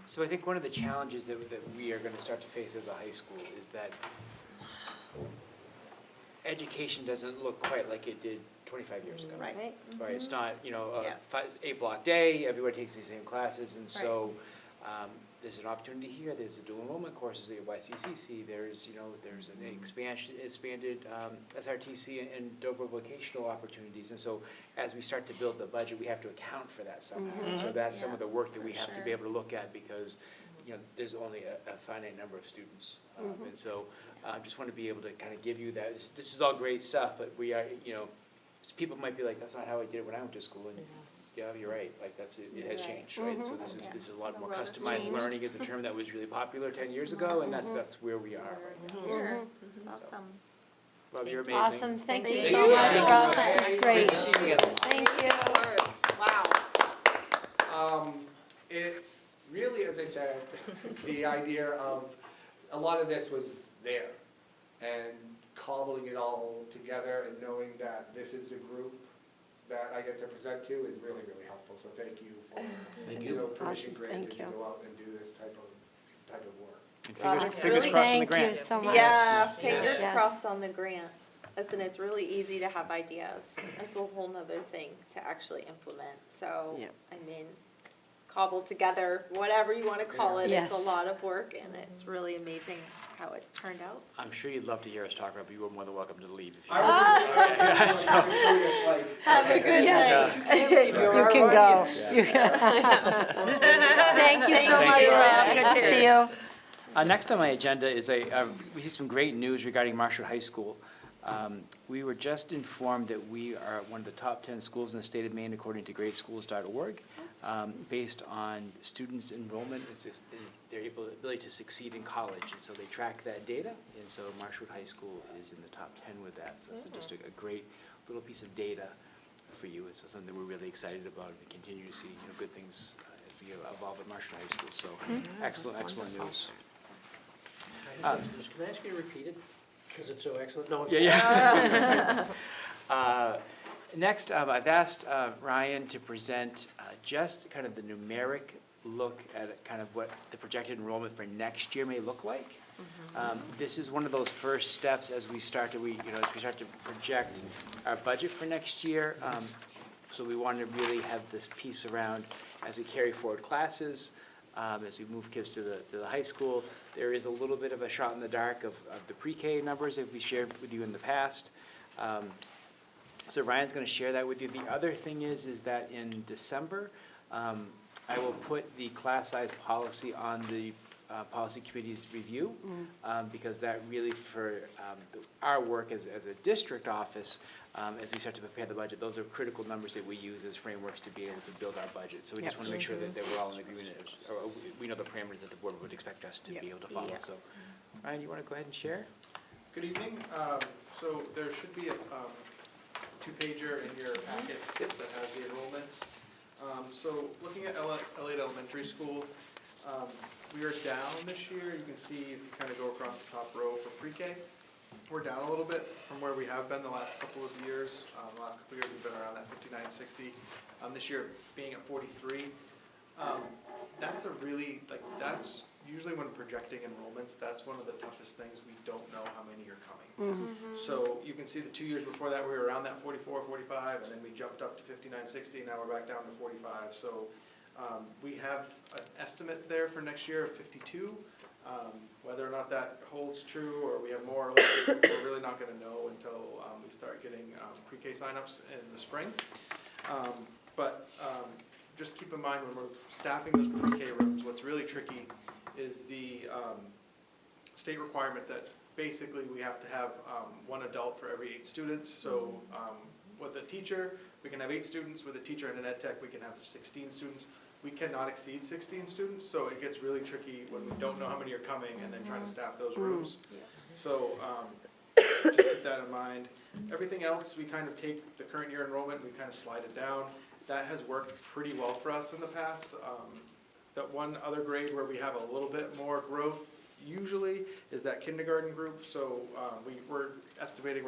So I think one of the challenges that we are going to start to face as a high school is that education doesn't look quite like it did 25 years ago. Right. Right, it's not, you know, Yeah. 8-block day, everyone takes the same classes, and so there's an opportunity here, there's the dual enrollment courses at YCCC, there's, you know, there's an expanded SRTC and Dover vocational opportunities, and so as we start to build the budget, we have to account for that somehow. So that's some of the work that we have to be able to look at, because, you know, there's only a finite number of students. And so I just want to be able to kind of give you that, this is all great stuff, but we are, you know, people might be like, that's not how I did it when I went to school, and yeah, you're right, like, that's, it has changed, right? So this is a lot more world has customized changed. learning is the term that was really popular 10 years ago, and that's where we are right now. Sure, it's awesome. Rob, you're amazing. Awesome, thank you Thank so you. much, Thank Rob. you. That's great. Great to see you again. Thank you. Wow. It's really, as I said, the idea of, a lot of this was there, and cobbling it all together and knowing that this is the group that I get to present to is really, really helpful. So thank you for, you know, permission Awesome. granted Thank to you. go out and do this type of work. And Wow, fingers it's fingers really- crossed on the Thank grant. you so much. Yeah, Yes. fingers Yes. crossed on the grant. Listen, it's really easy to have ideas. It's a whole nother thing to actually implement. So, Yep. I mean, cobbled together, whatever you want to call it, it's a Yes. lot of work, and it's really amazing how it's turned out. I'm sure you'd love to hear us talk about, but you were more than welcome to leave. If you I want. was Have a good Yes. night. You can go. You can- Thank you so Thank much, you. Rob. Good to see you. Next on my agenda is we see some great news regarding Marshwood High School. We were just informed that we are one of the top 10 schools in the state of Maine according to gradeschools.org, based on students' enrollment and their ability to succeed in college. And so they track that data, and so Marshwood High School is in the top 10 with that. So it's just a great little piece of data for you. It's something that we're really excited about, and we continue to see, you know, good things as we evolve at Marshwood High School. So excellent news. Can I ask you to repeat it? Because it's so excellent. No, Yeah. Next, I've asked Ryan to present just kind of the numeric look at kind of what the projected enrollment for next year may look like. This is one of those first steps as we start to project our budget for next year. So we want to really have this piece around as we carry forward classes, as we move kids to the high school. There is a little bit of a shot in the dark of the pre-K numbers that we shared with you in the past. So Ryan's going to share that with you. The other thing is that in December, I will put the class size policy on the policy committee's review, because that really for our work as a district office, as we start to prepare the budget, those are critical numbers that we use as frameworks to be able to build our budget. So we just want to make sure that we're all in agreement, or we know the parameters that the board would expect us to be able to follow. So Ryan, you want to go ahead and share? Good evening. So there should be a two-pager in your packets that has the enrollments. So looking at Elliott Elementary School, we are down this year. You can see if you kind of go across the top row for pre-K. We're down a little bit from where we have been the last couple of years. The last couple of years we've been around that 59-60. This year being at 43. That's a really, that's usually when projecting enrollments, that's one of the toughest things. We don't know how many are coming. So you can see the 2 years before that, we were around that 44, 45, and then we jumped up to 59-60, now we're back down to 45. So we have an estimate there for next year of 52. Whether or not that holds true or we have more or less, we're really not going to know until we start getting pre-K signups in the spring. But just keep in mind when we're staffing those pre-K rooms, what's really tricky is the state requirement that basically we have to have one adult for every 8 students. So with a teacher, we can have 8 students. With a teacher and an ed tech, we can have 16 students. We cannot exceed 16 students, so it gets really tricky when we don't know how many are coming and then trying to staff those rooms. So just keep that in mind. Everything else, we kind of take the current year enrollment, we kind of slide it down. That has worked pretty well for us in the past. That one other grade where we have a little bit more growth, usually is that kindergarten group. So we're estimating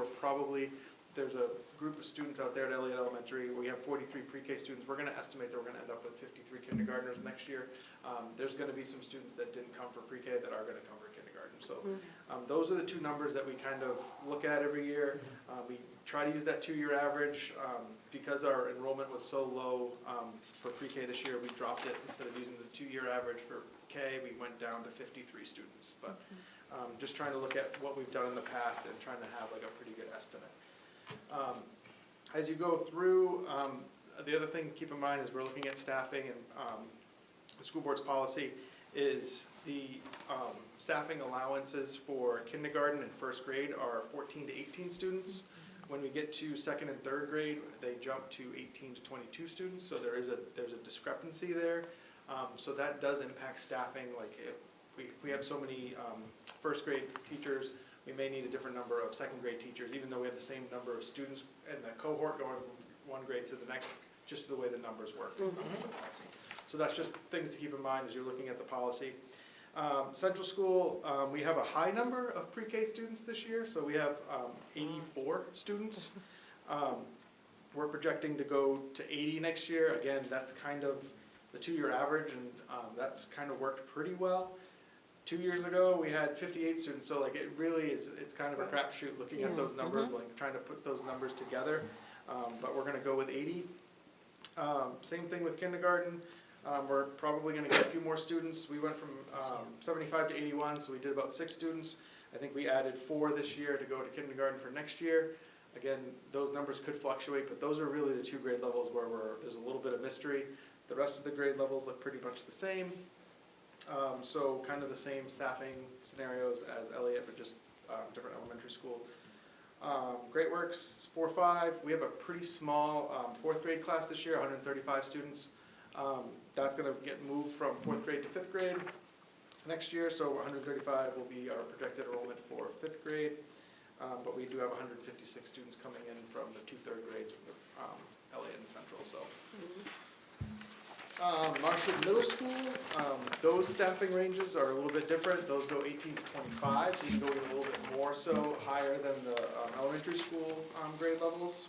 there's a group of students out there at Elliott Elementary. We have 43 pre-K students. We're going to estimate that we're going to end up with 53 kindergartners next year. There's going to be some students that didn't come for pre-K that are going to come for kindergarten. So those are the two numbers that we kind of look at every year. We try to use that 2-year average. Because our enrollment was so low for pre-K this year, we dropped it. Instead of using the 2-year average for K, we went down to 53 students. But just trying to look at what we've done in the past and trying to have like a pretty good estimate. As you go through, the other thing to keep in mind is we're looking at staffing, and the school board's policy is the staffing allowances for kindergarten and first grade are 14 to 18 students. When we get to second and third grade, they jump to 18 to 22 students, so there's a discrepancy there. So that does impact staffing. Like if we have so many first grade teachers, we may need a different number of second grade teachers, even though we have the same number of students in the cohort going from one grade to the next, just the way the numbers work. So that's just things to keep in mind as you're looking at the policy. Central School, we have a high number of pre-K students this year, so we have 84 students. We're projecting to go to 80 next year. Again, that's kind of the 2-year average, and that's kind of worked pretty well. 2 years ago, we had 58 students, so like it really is, it's kind of a crapshoot looking at those numbers, like trying to put those numbers together. But we're gonna go with 80. Same thing with kindergarten. We're probably gonna get a few more students. We went from 75 to 81, so we did about 6 students. I think we added 4 this year to go to kindergarten for next year. Again, those numbers could fluctuate, but those are really the 2 grade levels where there's a little bit of mystery. The rest of the grade levels look pretty much the same. So kind of the same staffing scenarios as Elliott, but just different elementary school. Great Works 4-5, we have a pretty small 4th grade class this year, 135 students. That's going to get moved from 4th grade to 5th grade next year, so 135 will be our projected enrollment for 5th grade. But we do have 156 students coming in from the 2 3rd grades from the Elliott and Central. So. Marshwood Middle School, those staffing ranges are a little bit different. Those go 18 to 25, so you can go even a little bit more so higher than the elementary school grade levels.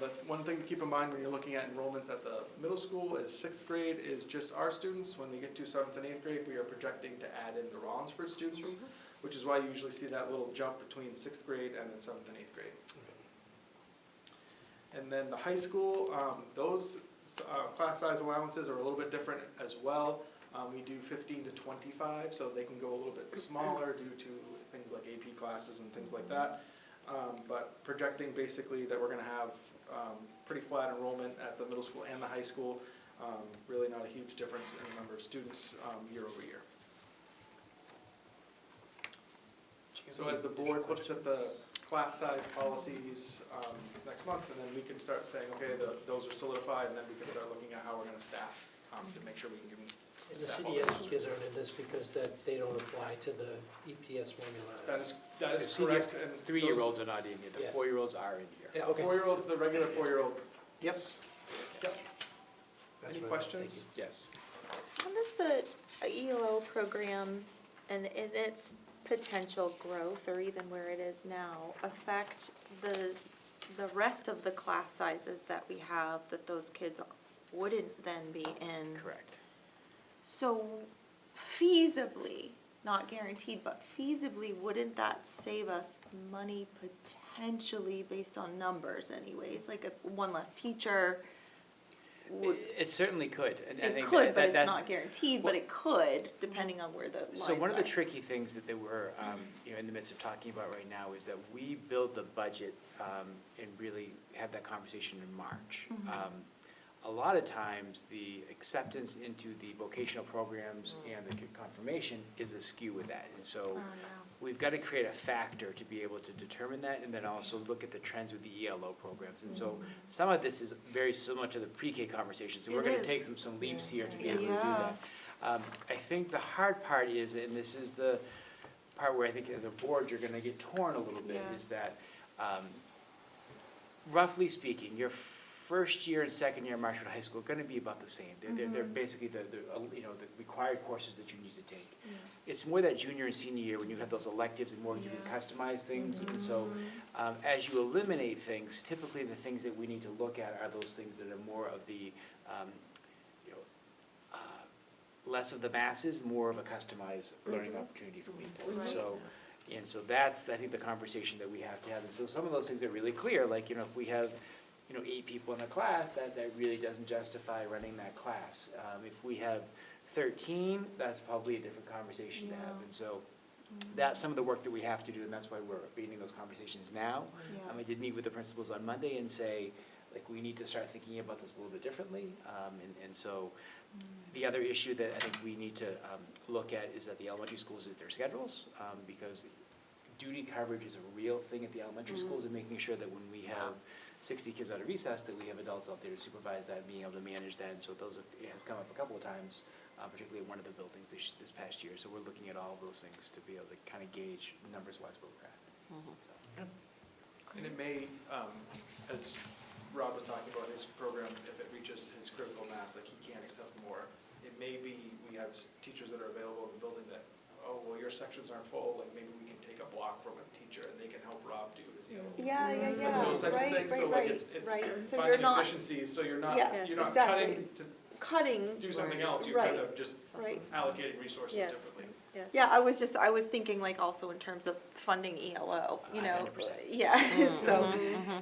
The one thing to keep in mind when you're looking at enrollments at the middle school is 6th grade is just our students. When we get to 7th and 8th grade, we are projecting to add in the Rollinsford students, which is why you usually see that little jump between 6th grade and then 7th and 8th grade. And then the high school, those class size allowances are a little bit different as well. We do 15 to 25, so they can go a little bit smaller due to things like AP classes and things like that. But projecting basically that we're going to have pretty flat enrollment at the middle school and the high school. Really not a huge difference in the number of students year over year. So as the board looks at the class size policies next month, and then we can start saying, okay, those are solidified, and then we can start looking at how we're going to staff to make sure we can give them. And the CDS kids aren't in this because they don't apply to the EPS formula. That is The correct. And 3-year-olds are not in here, the Yeah. 4-year-olds are in here. Yeah, okay. 4-year-olds, the regular 4-year-old. Yep. Yep. That's Any what I- questions? Yes. How does the ELO program and its potential growth, or even where it is now, affect the rest of the class sizes that we have that those kids wouldn't then be in? Correct. So feasibly, not guaranteed, but feasibly, wouldn't that save us money potentially based on numbers anyways? Like if one less teacher would, It certainly could. And I it think could, but that- it's that- not guaranteed, but it could, depending on where the lines are. So one of the tricky things that they were, in the midst of talking about right now is that we build the budget and really have that conversation in March. A lot of times, the acceptance into the vocational programs and the confirmation is askew with that. And so Oh, no. we've got to create a factor to be able to determine that, and then also look at the trends with the ELO programs. And so some of this is very similar to the pre-K conversation, so we're It going to is. take some leaps here to be able to do Yeah. that. I think the hard part is, and this is the part where I think as a board you're going to get torn a little bit, is Yes. that roughly speaking, your first year and second year of Marshwood High School are gonna be about the same. They're basically the required courses that you need to take. It's more that junior and senior year when you have those electives and more you can customize things. And so, as you eliminate things, typically the things that we need to look at are those things that are more of the, less of the masses, more of a customized learning opportunity for people. And so that's, I think, the conversation that we have to have. And so some of those things are really clear, like, if we have, 8 people in a class, that really doesn't justify running that class. If we have 13, that's probably a different conversation to have. And so that's some of the work that we have to do, and that's why we're beginning those conversations now. I did meet with the principals on Monday and say, like, we need to start thinking about this a little bit differently. And so the other issue that I think we need to look at is that the elementary schools is their schedules, because duty coverage is a real thing at the elementary schools, and making sure that when we have 60 kids out of recess, that we have adults out there to supervise that and being able to manage that. And so it has come up a couple of times, particularly in one of the buildings this past year. So we're looking at all of those things to be able to kind of gauge numbers-wise where we're at. So. And it may, as Rob was talking about his program, if it reaches his critical mass, like he can't accept more, it may be we have teachers that are available in the building that, oh, well, your sections aren't full, like maybe we can take a block from a teacher and they can help Rob do his, Yeah, those types of things. So like it's right. So finding you're not efficiencies, so you're not Yeah, cutting to cutting. do something else, you're kind Right. of just Right. allocating resources Yes. differently. Yeah, I was thinking like also in terms of funding ELO, 100%. Yeah, so.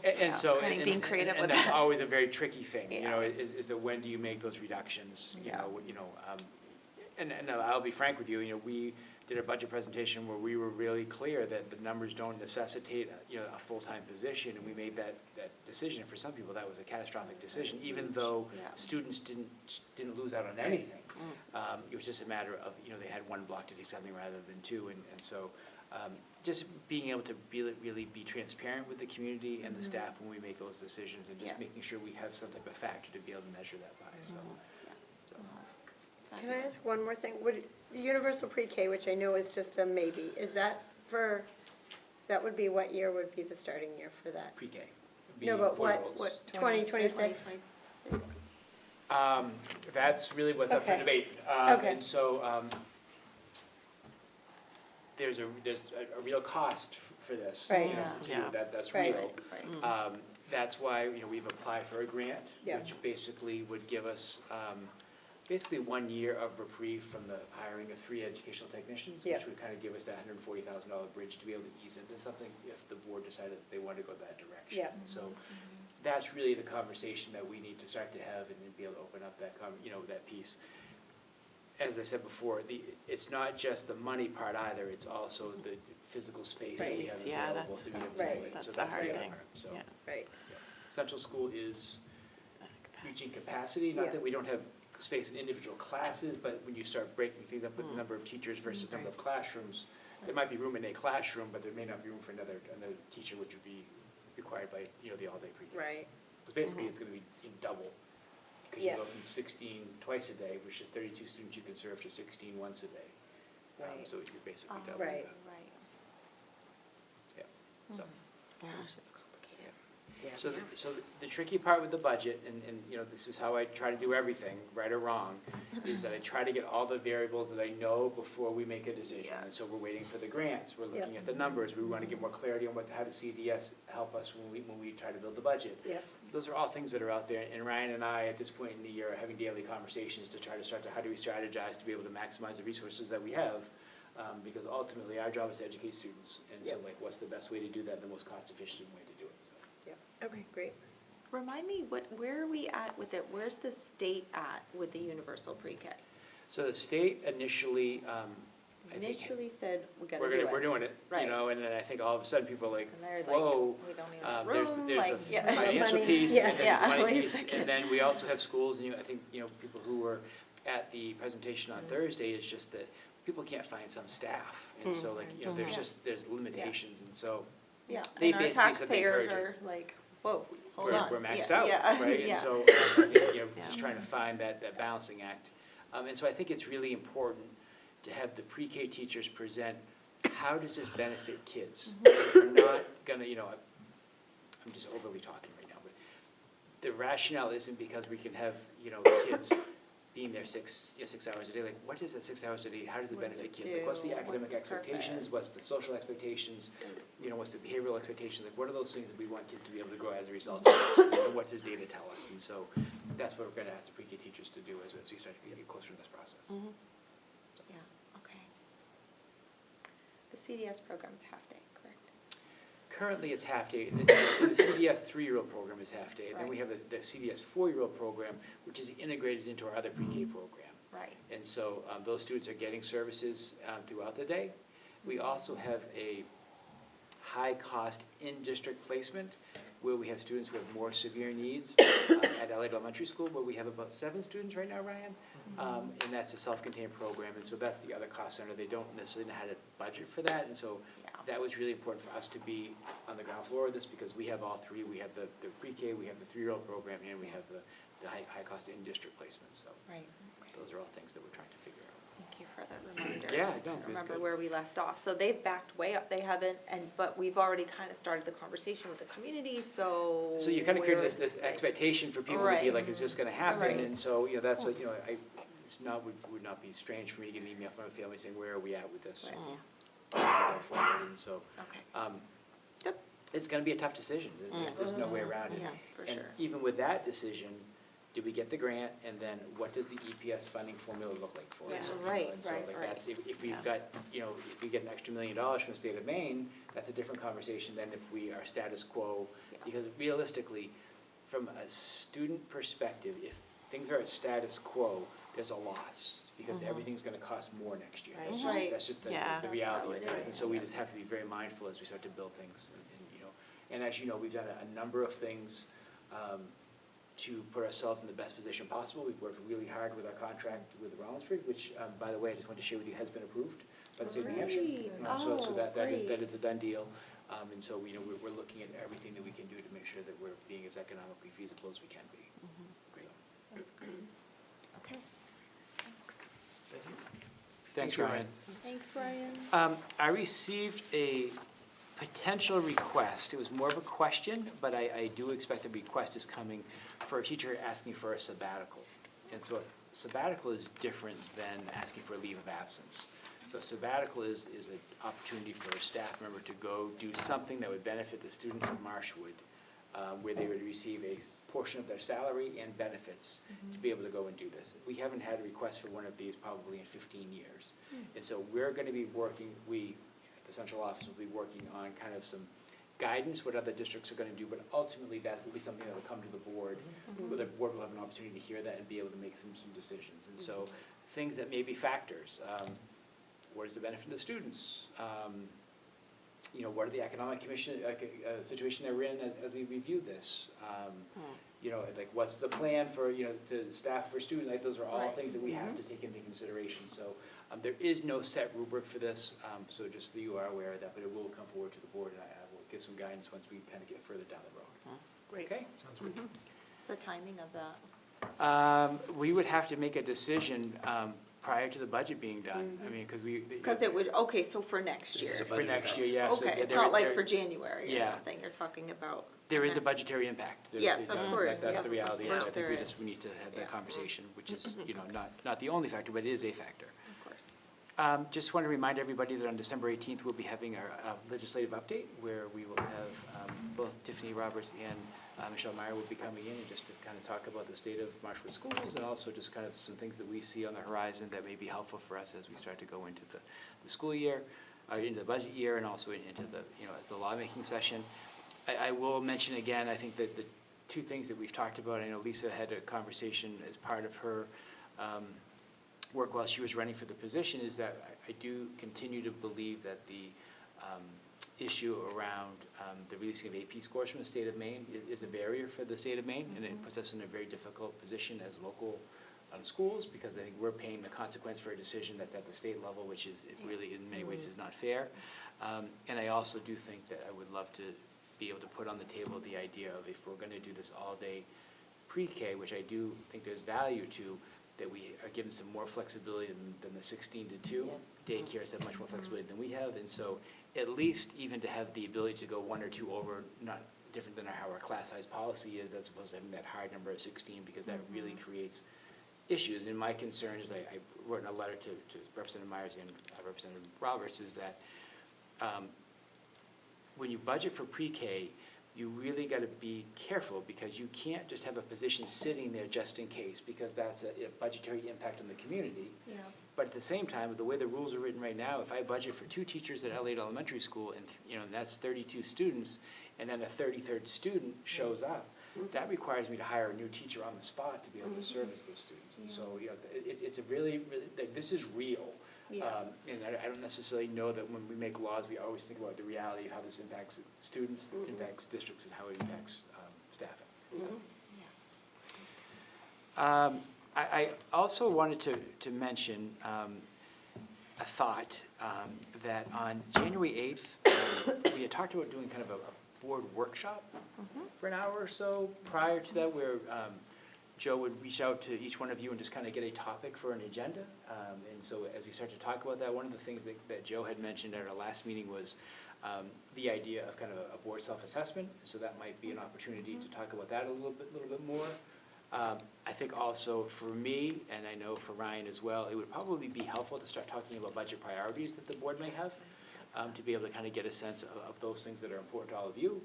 And so, Kind of being creative with and that's that. always a very tricky thing, Yeah. is that when do you make those reductions? Yeah. And I'll be frank with you, we did a budget presentation where we were really clear that the numbers don't necessitate, a full-time position, and we made that decision. For some people, that was a catastrophic decision, even though Yeah. students didn't lose out on anything. It was just a matter of, they had one block to take something rather than two, and so just being able to really be transparent with the community and the staff when we make those decisions, and just Yeah. making sure we have some type of factor to be able to measure that by, so. Can I ask one more thing? Would, the universal pre-K, which I know is just a maybe, is that that would be what year would be the starting year for that? Pre-K. No, but what, 2026? 2026? That's really what's up for Okay. debate. Okay. And so, there's a real cost for this. Right. To do Yeah. that, that's Right. real. That's why, we've applied for a grant, Yeah. which basically would give us, basically 1 year of reprieve from the hiring of 3 educational technicians, Yeah. which would kind of give us that $140,000 bridge to be able to ease into something if the board decided that they wanted to go that direction. Yeah. So that's really the conversation that we need to start to have and then be able to open up that, that piece. As I said before, it's not just the money part either, it's also the physical space that we have Space, yeah, available that's to be able the- to Right. do it. that's So the hard other thing. part. So, Yeah. Right. so Central School is reaching capacity, not Yeah. that we don't have space in individual classes, but when you start breaking things up with the number of teachers versus number of classrooms, there might be room in a classroom, but there may not be room for another teacher, which would be required by, the all-day pre-K. Right. Because basically, it's gonna be in double, because you Yeah. go from 16 twice a day, which is 32 students you can serve, to 16 once a day. Right. So you're basically doubling Right. that. Right. Yeah, so. Gosh, it's complicated. So, so the tricky part with the budget, and, this is how I try to do everything, right or wrong, is that I try to get all the variables that I know before we make a decision. And so we're waiting for the grants, we're looking at the numbers, we want to get more clarity on how does CDS help us when we try to build the budget. Yeah. Those are all things that are out there, and Ryan and I, at this point in the year, are having daily conversations to try to start to, how do we strategize to be able to maximize the resources that we have? Because ultimately, our job is to educate students, and so Yep. what's the best way to do that, the most cost-efficient way to do it, so. Okay, great. Remind me, where are we at with it? Where's the state at with the universal pre-K? So the state initially, I think, Initially said, we gotta we're do it. we're doing it, Right. and then I think all of a sudden people are like, And they're like, whoa. we don't even There's have room, the like, yeah. financial Money. piece, Yeah. and then Yeah, the money wait a piece, second. and then we also have schools, and I think, people who were at the presentation on Thursday, is just that people can't find some staff, and so like, there's limitations, and so Yeah, They and our basically said they taxpayers encourage are like, whoa, hold on. we're maxed Yeah, out, yeah, right? And yeah. so, I think, Yeah. just trying to find that balancing act. And so I think it's really important to have the pre-K teachers present, how does this benefit kids? We're not gonna, I'm just overly talking right now, but the rationale isn't because we can have, kids being there 6 hours a day. Like, what is that 6 hours a day? How does it What does benefit it kids? Like, what's do? the What's academic the expectations? purpose? What's the social expectations? What's the behavioral expectations? Like, what are those things that we want kids to be able to grow as a result of this? What does data tell us? And so that's what we're going to ask the pre-K teachers to do as we start to get closer to this process. Yeah, okay. The CDS program's half-day, correct? Currently, it's half-day. The CDS 3-year-old program is half-day. And then we have the CDS 4-year-old program, which is integrated into our other pre-K program. Right. And so those students are getting services throughout the day. We also have a high-cost in-district placement where we have students who have more severe needs at Elliott Elementary School, where we have about 7 students right now, Ryan. And that's a self-contained program, and so that's the other cost center. They don't necessarily know how to budget for that, and so that was really important for us to be on the ground floor of this, because we have all 3. We have the pre-K, we have the 3-year-old program, and we have the high-cost in-district placements. So Right. those are all things that we're trying to figure out. Thank you for the reminders. Yeah, I no, can't it's remember good. where we left off. So they've backed way up, they haven't, but we've already kind of started the conversation with the community, so. So you kind of create where- this expectation for people to be Right. like, it's just gonna happen, Right. and so, that's what, would not be strange for me to get an email from a family saying, where are we at with this? Right. Going forward, and so, Okay, it's gonna be a tough decision, there's no way around it. yeah, for And sure. even with that decision, do we get the grant, and then what does the EPS funding formula look like for us? Yeah, right, And so, right, like, right. that's, if Yeah. we've got, if we get an extra $1 million from the state of Maine, that's a different conversation than if we are status quo. Yeah. Because realistically, from a student perspective, if things are at status quo, there's a loss, because everything's gonna cost more next year. That's just- Right. That's just Yeah. the reality of That's how it things, is. and so we just have to be very mindful as we start to build things, and as you know, we've done a number of things to put ourselves in the best position possible. We've worked really hard with our contract with Rollinsford, which, by the way, I just want to share with you, has been approved by the state of New Hampshire. Great. So Oh, that is great. a done deal. And so, we're looking at everything that we can do to make sure that we're being as economically feasible as we can be. Great. That's great. Okay, thanks. Thanks, Ryan. Thanks, Ryan. I received a potential request. It was more of a question, but I do expect the request is coming for a teacher asking for a sabbatical. And so a sabbatical is different than asking for a leave of absence. So a sabbatical is an opportunity for a staff member to go do something that would benefit the students of Marshwood, where they would receive a portion of their salary and benefits to be able to go and do this. We haven't had a request for one of these probably in 15 years. And so we're going to be working, the central office will be working on kind of some guidance, what other districts are going to do, but ultimately that will be something that will come to the board, where the board will have an opportunity to hear that and be able to make some decisions. And so things that may be factors, what is the benefit of the students? What are the economic commission, situation they're in as we review this? Like what's the plan for, to staff for students, like those are all Right. things that we have to take into consideration. So there is no set rubric for this, so just so you are aware of that, but it will come forward to the board, and I will give some guidance once we kind of get further down the road. Great. Okay? Sounds good. What's the timing of that? We would have to make a decision prior to the budget being done. I mean, because we. Because it would, okay, so for next This year. is a For next year, yeah. so Okay, it's there- not like there- for January or Yeah. something, you're talking about. There is a next- budgetary impact. Yes, of course, That's yeah, the reality. of So I course think there we is. we need to have Yeah. that conversation, which is, not the only factor, but it is a factor. Of course. Just want to remind everybody that on December 18th, we'll be having our legislative update, where we will have both Tiffany Roberts and Michelle Meyer will be coming in, and just to kind of talk about the state of Marshwood schools, and also just kind of some things that we see on the horizon that may be helpful for us as we start to go into the school year, into the budget year, and also into the, as the lawmaking session. I will mention again, I think that the two things that we've talked about, I know Lisa had a conversation as part of her work while she was running for the position, is that I do continue to believe that the issue around the releasing of AP scores from the state of Maine is a barrier for the state of Maine, and it puts us in a very difficult position as local schools, because I think we're paying the consequence for a decision that's at the state level, which is, it really in many ways is not fair. And I also do think that I would love to be able to put on the table the idea of, if we're going to do this all-day pre-K, which I do think there's value to, that we are given some more flexibility than the 16 to 2. Daycares have much more flexibility than we have, and so at least even to have the ability to go 1 or 2 over, not different than how our class size policy is, as opposed to having that hard number of 16, because that really creates issues. And my concern is, I wrote in a letter to Representative Myers and Representative Roberts, is that when you budget for pre-K, you really got to be careful, because you can't just have a position sitting there just in case, because that's a budgetary impact on the community. Yeah. But at the same time, the way the rules are written right now, if I budget for 2 teachers at Elliott Elementary School, and, that's 32 students, and then a 33rd student shows up, that requires me to hire a new teacher on the spot to be able to service those students. And so, it's a really, like, this is real. Yeah. And I don't necessarily know that when we make laws, we always think about the reality of how this impacts students, impacts districts, and how it impacts staffing. So. I also wanted to mention a thought that on January 8th, we had talked about doing kind of a board workshop for an hour or so prior to that, where Joe would reach out to each one of you and just kind of get a topic for an agenda. And so as we start to talk about that, one of the things that Joe had mentioned at our last meeting was the idea of kind of a board self-assessment. So that might be an opportunity to talk about that a little bit more. I think also for me, and I know for Ryan as well, it would probably be helpful to start talking about budget priorities that the board may have, to be able to kind of get a sense of those things that are important to all of you,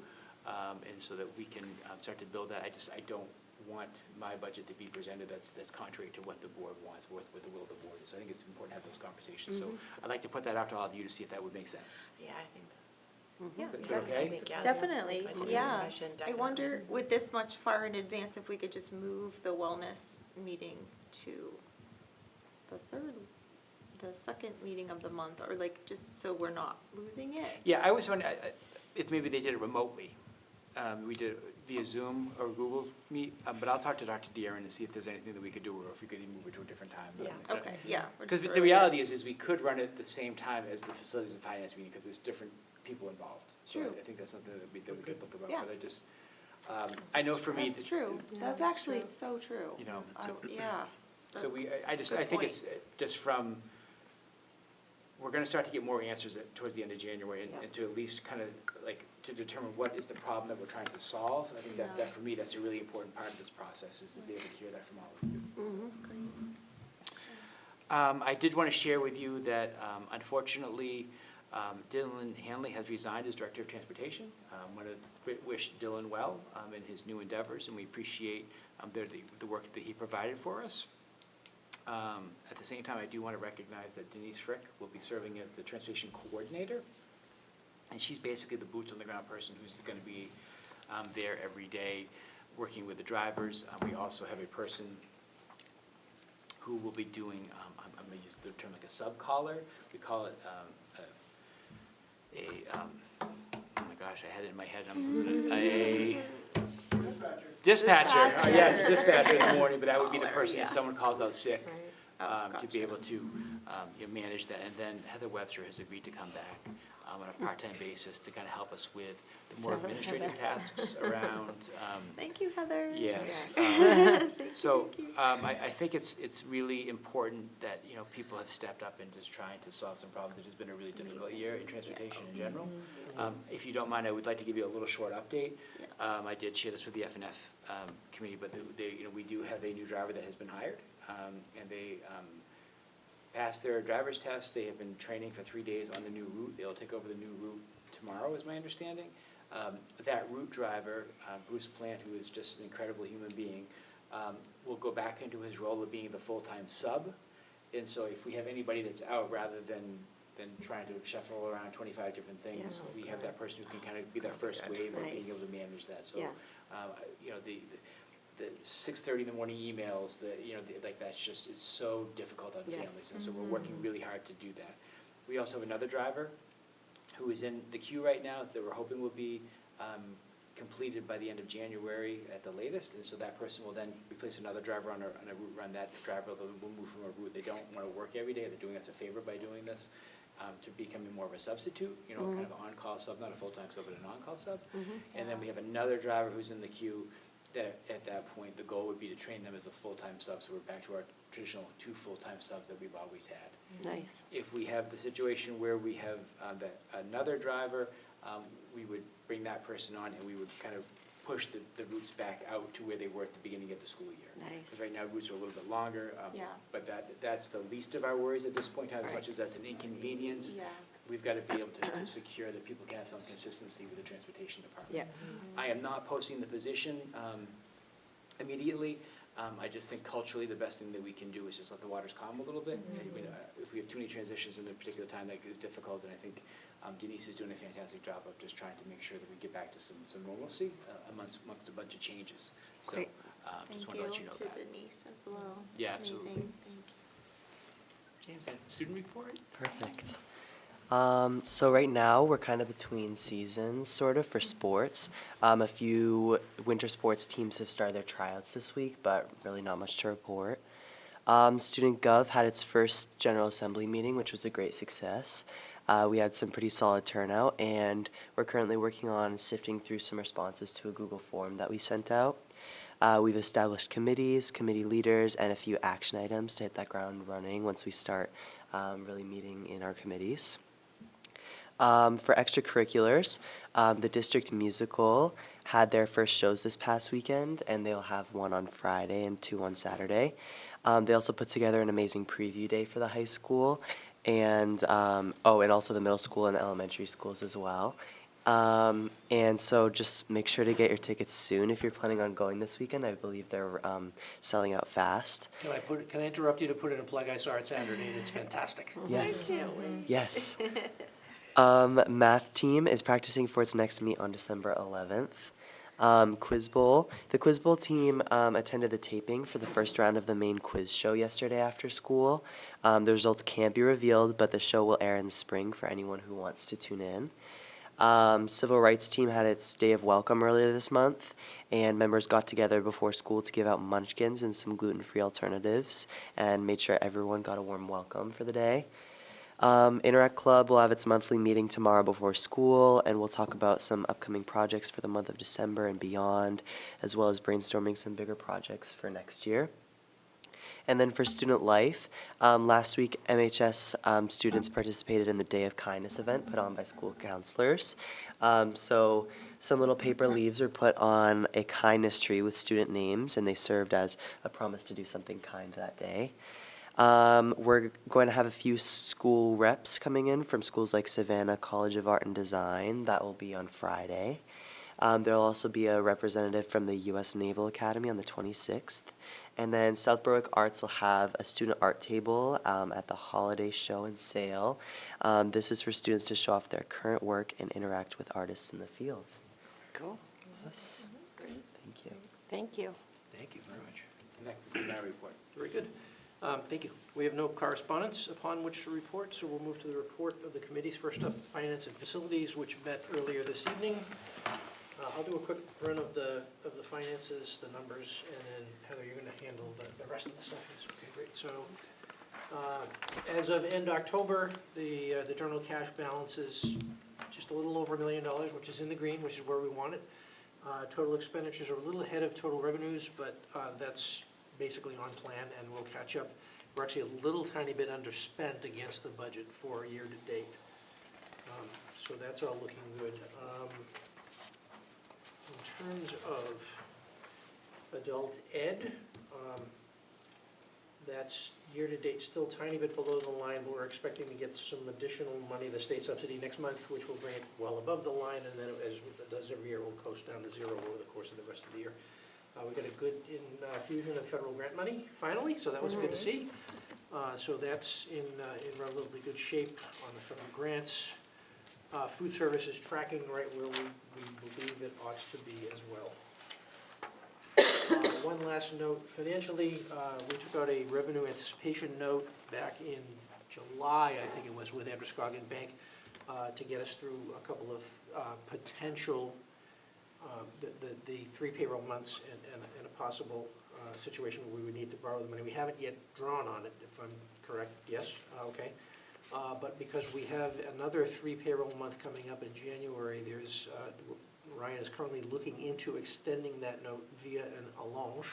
and so that we can start to build that. I don't want my budget to be presented that's contrary to what the board wants, what the will of the board is. So I think it's important to have those conversations. So I'd like to put that out to all of you to see if that would make sense. Yeah, I think Yeah. Is that okay? I think, yeah, Definitely, budget yeah. discussion, I wonder, definitely. with this much far in advance, if we could just move the wellness meeting to the second meeting of the month, or like, just so we're not losing it. Yeah, I was wondering if maybe they did it remotely. We did it via Zoom or Google Meet, but I'll talk to Dr. De'Aaron and see if there's anything that we could do, or if we could even move it to a different time. Yeah. Okay, yeah. we're Because just the early. reality is we could run it at the same time as the facilities and finance meeting, because there's different people involved. So True. I think that's something that we could look about, Yeah. but I just, I know for me. That's true. That's actually so true. You know, so- Yeah. So I Good think point. it's just from, we're gonna start to get more answers towards the end of January, and to at least kind of like, to determine what is the problem that we're trying to solve. I think that Yeah. for me, that's a really important part of this process, is to be able to hear that from all of you. That's great. I did want to share with you that unfortunately, Dylan Hanley has resigned as Director of Transportation. I want to wish Dylan well in his new endeavors, and we appreciate the work that he provided for us. At the same time, I do want to recognize that Denise Frick will be serving as the Transportation Coordinator, and she's basically the boots on the ground person who's going to be there every day, working with the drivers. We also have a person who will be doing, I'm going to use the term like a sub-caller. We call it oh my gosh, I had it in my head, I'm losing it. Dispatcher. Oh, yes, dispatcher in the morning, but that would be the Caller, person if yes. someone calls out sick, Right. to be able to manage that. And then Heather Webster has agreed to come back on a part-time basis to kind of help us with the more administrative tasks around. Thank you, Heather. Yes. Thank you, So thank you. I think it's really important that, people have stepped up and just trying to solve some problems. It has been a really difficult year in transportation in general. If you don't mind, I would like to give you a little short update. I did share this with the FNF committee, but we do have a new driver that has been hired, and they passed their driver's test. They have been training for 3 days on the new route. They'll take over the new route tomorrow, is my understanding. That route driver, Bruce Plant, who is just an incredible human being, will go back into his role of being the full-time sub. And so if we have anybody that's out, rather than trying to shuffle around 25 different things, we have that person who can kind of be that first wave of being able to manage that. So, the 6:30 in the morning emails, like that's just, it's so difficult on families. And so we're working really hard to do that. We also have another driver who is in the queue right now that we're hoping will be completed by the end of January at the latest. And so that person will then replace another driver on a route run. That driver will move from a route they don't want to work every day. They're doing us a favor by doing this, to becoming more of a substitute, kind of an on-call sub, not a full-time sub, but an on-call sub. And then we have another driver who's in the queue that at that point, the goal would be to train them as a full-time sub. So we're back to our traditional 2 full-time subs that we've always had. Nice. If we have the situation where we have another driver we would bring that person on and we would kind of push the routes back out to where they were at the beginning of the school year. Nice. Because right now, routes are a little bit longer. Yeah. But that's the least of our worries at this point in time, as Right. much as that's an inconvenience. Yeah. We've got to be able to secure that people can have some consistency with the transportation department. Yeah. I am not posting the position immediately. I just think culturally, the best thing that we can do is just let the waters calm a little bit. I mean, if we have too many transitions in a particular time, that is difficult, and I think Denise is doing a fantastic job of just trying to make sure that we get back to some normalcy amongst a bunch of changes. So, Great. just Thank want to let you you know to that. Denise as well. Yeah, It's absolutely. amazing. Thank you. James, that student report? Perfect. So right now, we're kind of between seasons, sort of, for sports. A few winter sports teams have started their tryouts this week, but really not much to report. Student Gov had its first General Assembly meeting, which was a great success. We had some pretty solid turnout, and we're currently working on sifting through some responses to a Google form that we sent out. We've established committees, committee leaders, and a few action items to hit that ground running once we start really meeting in our committees. For extracurriculars, the district musical had their first shows this past weekend, and they'll have one on Friday and 2 on Saturday. They also put together an amazing preview day for the high school, and and also the middle school and elementary schools as well. And so just make sure to get your tickets soon if you're planning on going this weekend. I believe they're selling out fast. Can I interrupt you to put in a plug? I saw it Saturday, and it's fantastic. Yes. I can't wait. Yes. Math team is practicing for its next meet on December 11th. Quiz Bowl. The Quiz Bowl team attended the taping for the first round of the main quiz show yesterday after school. The results can't be revealed, but the show will air in the spring for anyone who wants to tune in. Civil Rights team had its day of welcome earlier this month, and members got together before school to give out munchkins and some gluten-free alternatives, and made sure everyone got a warm welcome for the day. Interact Club will have its monthly meeting tomorrow before school, and we'll talk about some upcoming projects for the month of December and beyond, as well as brainstorming some bigger projects for next year. And then for student life, last week MHS students participated in the Day of Kindness event put on by school counselors. So some little paper leaves were put on a kindness tree with student names, and they served as a promise to do something kind that day. We're going to have a few school reps coming in from schools like Savannah College of Art and Design. That will be on Friday. There will also be a representative from the U.S. Naval Academy on the 26th. And then South Berwick Arts will have a student art table at the holiday show and sale. This is for students to show off their current work and interact with artists in the field. Cool. Yes. Thank you. Thank you. Thank you very much. And that concludes my report. Very good. Thank you. We have no correspondence upon which to report, so we'll move to the report of the committees. First up, Finance and Facilities, which met earlier this evening. I'll do a quick run of the finances, the numbers, and then Heather, you're going to handle the rest of the stuff. Okay, great. So as of end October, the general cash balance is just a little over $1 million, which is in the green, which is where we want it. Total expenditures are a little ahead of total revenues, but that's basically on plan, and we'll catch up. We're actually a little tiny bit underspent against the budget for year to date. So that's all looking good. In terms of adult ed, that's year to date still a tiny bit below the line, but we're expecting to get some additional money, the state subsidy next month, which will bring it well above the line, and then as it does every year, we'll coast down to zero over the course of the rest of the year. We got a good infusion of federal grant money, finally, so that was good to see. So that's in relatively good shape on the federal grants. Food service is tracking right where we believe it ought to be as well. One last note, financially, we took out a revenue anticipation note back in July, I think it was, with Androscoggin Bank to get us through a couple of potential the 3 payroll months and a possible situation where we would need to borrow the money. We haven't yet drawn on it, if I'm correct. Yes? Okay. But because we have another 3 payroll month coming up in January, there's Ryan is currently looking into extending that note via an allonge,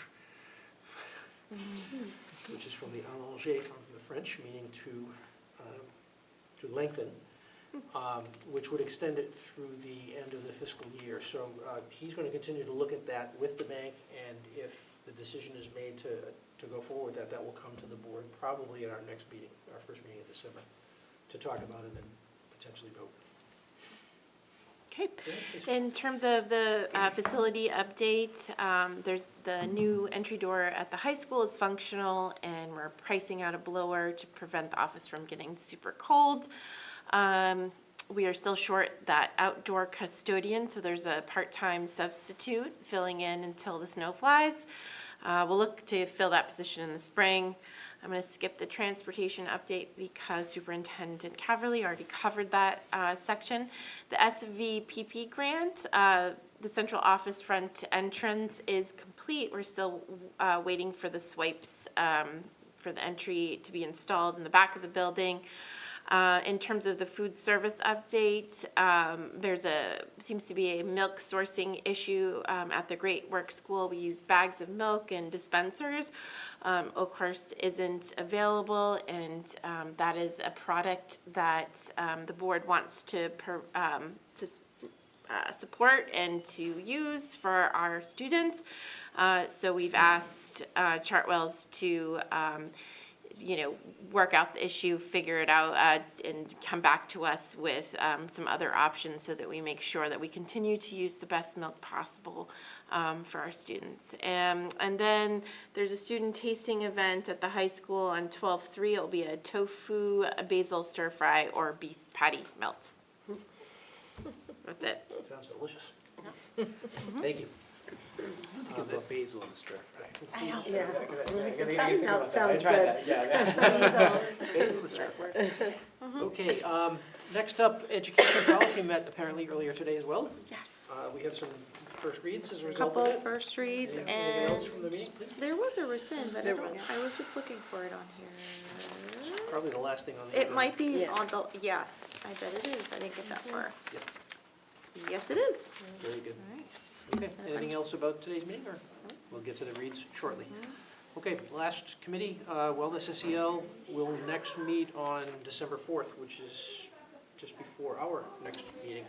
which is from the allonger, from the French, meaning to lengthen. which would extend it through the end of the fiscal year. So he's going to continue to look at that with the bank, and if the decision is made to go forward with that, that will come to the board probably at our next meeting, our first meeting in December, to talk about it and potentially vote. Okay. Yeah, please. In terms of the facility update, there's the new entry door at the high school is functional, and we're pricing out a blower to prevent the office from getting super cold. We are still short that outdoor custodian, so there's a part-time substitute filling in until the snow flies. We'll look to fill that position in the spring. I'm going to skip the transportation update because Superintendent Caverly already covered that section. The SVPP grant, the central office front entrance is complete. We're still waiting for the swipes for the entry to be installed in the back of the building. In terms of the food service update, seems to be a milk sourcing issue at the Great Work School. We use bags of milk and dispensers. Oakhurst isn't available, and that is a product that the board wants to support and to use for our students. So we've asked Chartwells to work out the issue, figure it out, and come back to us with some other options so that we make sure that we continue to use the best milk possible for our students. And then there's a student tasting event at the high school on 12/3. It'll be a tofu, a basil stir fry, or beef patty melt. That's it. Sounds delicious. Thank you. You could put basil in the stir fry. I know. Yeah. That sounds good. Okay, next up, education policy met apparently earlier today as well. Yes. We have some first reads as a A result couple of of it. first reads, Anything else and from the meeting, please? there was a rescind, but I was just looking for it on here. Probably the last thing on the. It agenda. might be on the, yes, I bet it is, I didn't get that far. Yep. Yes, it is. Very good. All right. Okay, anything else about today's meeting, or we'll get to the reads shortly? Okay, last committee, Wellness SEL will next meet on December 4th, which is just before our next meeting.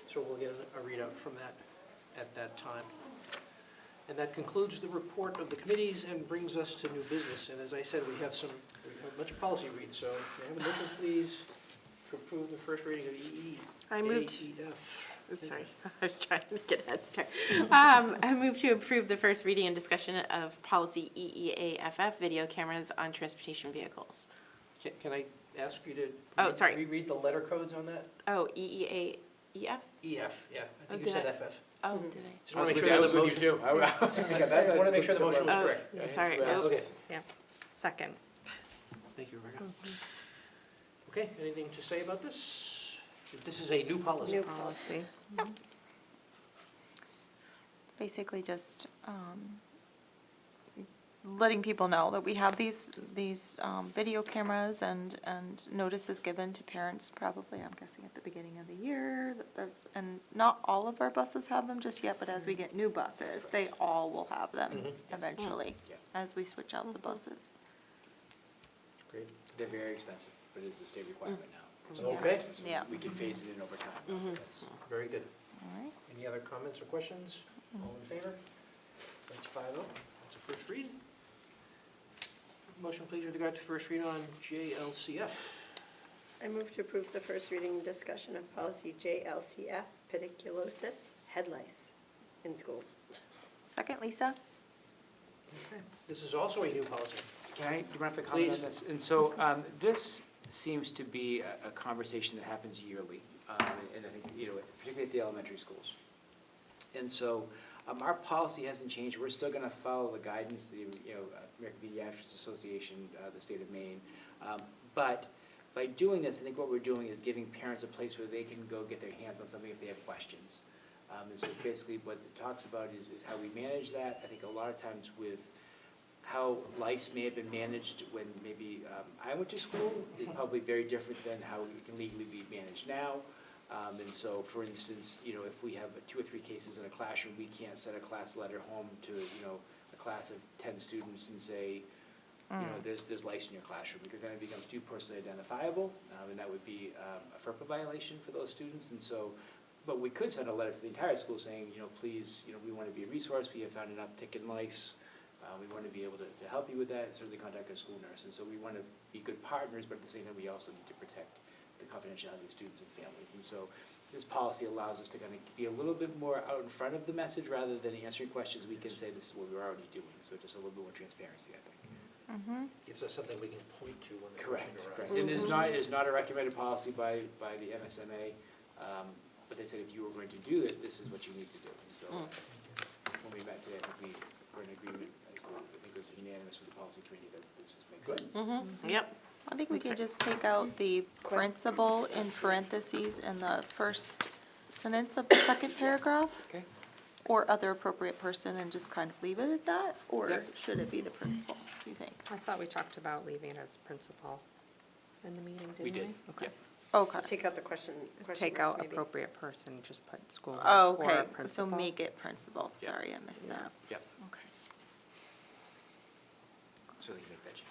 So we'll get a readout from that at that time. And that concludes the report of the committees and brings us to new business. And as I said, we have a bunch of policy reads, so may I have a motion, please, to approve the first reading of I moved. EAEF. Oops, sorry, I was trying to get a head start. I move to approve the first reading and discussion of policy EEAFF, video cameras on transportation vehicles. Can I ask you to Oh, sorry. reread the letter codes on that? Oh, EEAEF? EF, yeah, I Oh, think you did said I? FF. Oh, did Just want to make I sure was that the with you motion. too. I was thinking of that. I want to make sure the motion was Oh, correct. sorry, Yeah. oops. Okay, Yeah. Second. thank you, Rebecca. Okay, anything to say about this? This is a new policy. New policy. Basically just letting people know that we have these video cameras and notices given to parents probably, I'm guessing, at the beginning of the year. And not all of our buses have them just yet, but as we get new buses, they all will have them eventually, Yeah. as we switch out the buses. Great. They're very expensive, but it's a state requirement now. So Okay. so Yeah. We can phase it in over time. That's- Very good. All right. Any other comments or questions? All in favor? That's 5-0. That's a first read. Motion, please, with regard to first read on JLCF. I move to approve the first reading and discussion of policy JLCF, pediculosis, head lice in schools. Second, Lisa? Okay. This is also a new policy. Can I, do you mind if I comment on Please. this? And so this seems to be a conversation that happens yearly, and I think, particularly at the elementary schools. And so our policy hasn't changed. We're still going to follow the guidance, the American Pediatrics Association, the state of Maine. But by doing this, I think what we're doing is giving parents a place where they can go get their hands on something if they have questions. And so basically what it talks about is how we manage that. I think a lot of times with how lice may have been managed when maybe I went to school is probably very different than how it can legally be managed now. And so, for instance, if we have 2 or 3 cases in a classroom, we can't send a class letter home to, a class of 10 students and say, there's lice in your classroom, because then it becomes too personally identifiable, and that would be a FERPA violation for those students. And so, but we could send a letter to the entire school saying, please, we want to be a resource. We have found an uptick in lice. We want to be able to help you with that, and certainly contact a school nurse. And so we want to be good partners, but at the same time, we also need to protect the confidentiality of students and families. And so this policy allows us to kind of be a little bit more out in front of the message, rather than answering questions. We can say this is what we're already doing, so just a little bit more transparency, I think. Gives us something we can point to when the Correct, question correct. arises. And it is not a recommended policy by the MSMA, but they said if you were going to do it, this is what you need to do. And so when we met today, I think we were in agreement, I think it was unanimous with the policy committee that this makes sense. Yep. I think we could just take out the principal in parentheses in the first sentence of the second paragraph, Okay. or other appropriate person, and just kind of leave it at that, or Yep. should it be the principal, do you think? I thought we talked about leaving it as principal in the meeting, didn't we? We did, Okay. yep. So Okay. take out the question Take mark, out maybe. appropriate person, just put school nurse Oh, or okay, so principal. make it principal, sorry, I missed that. Yep, Okay. so they can make that change.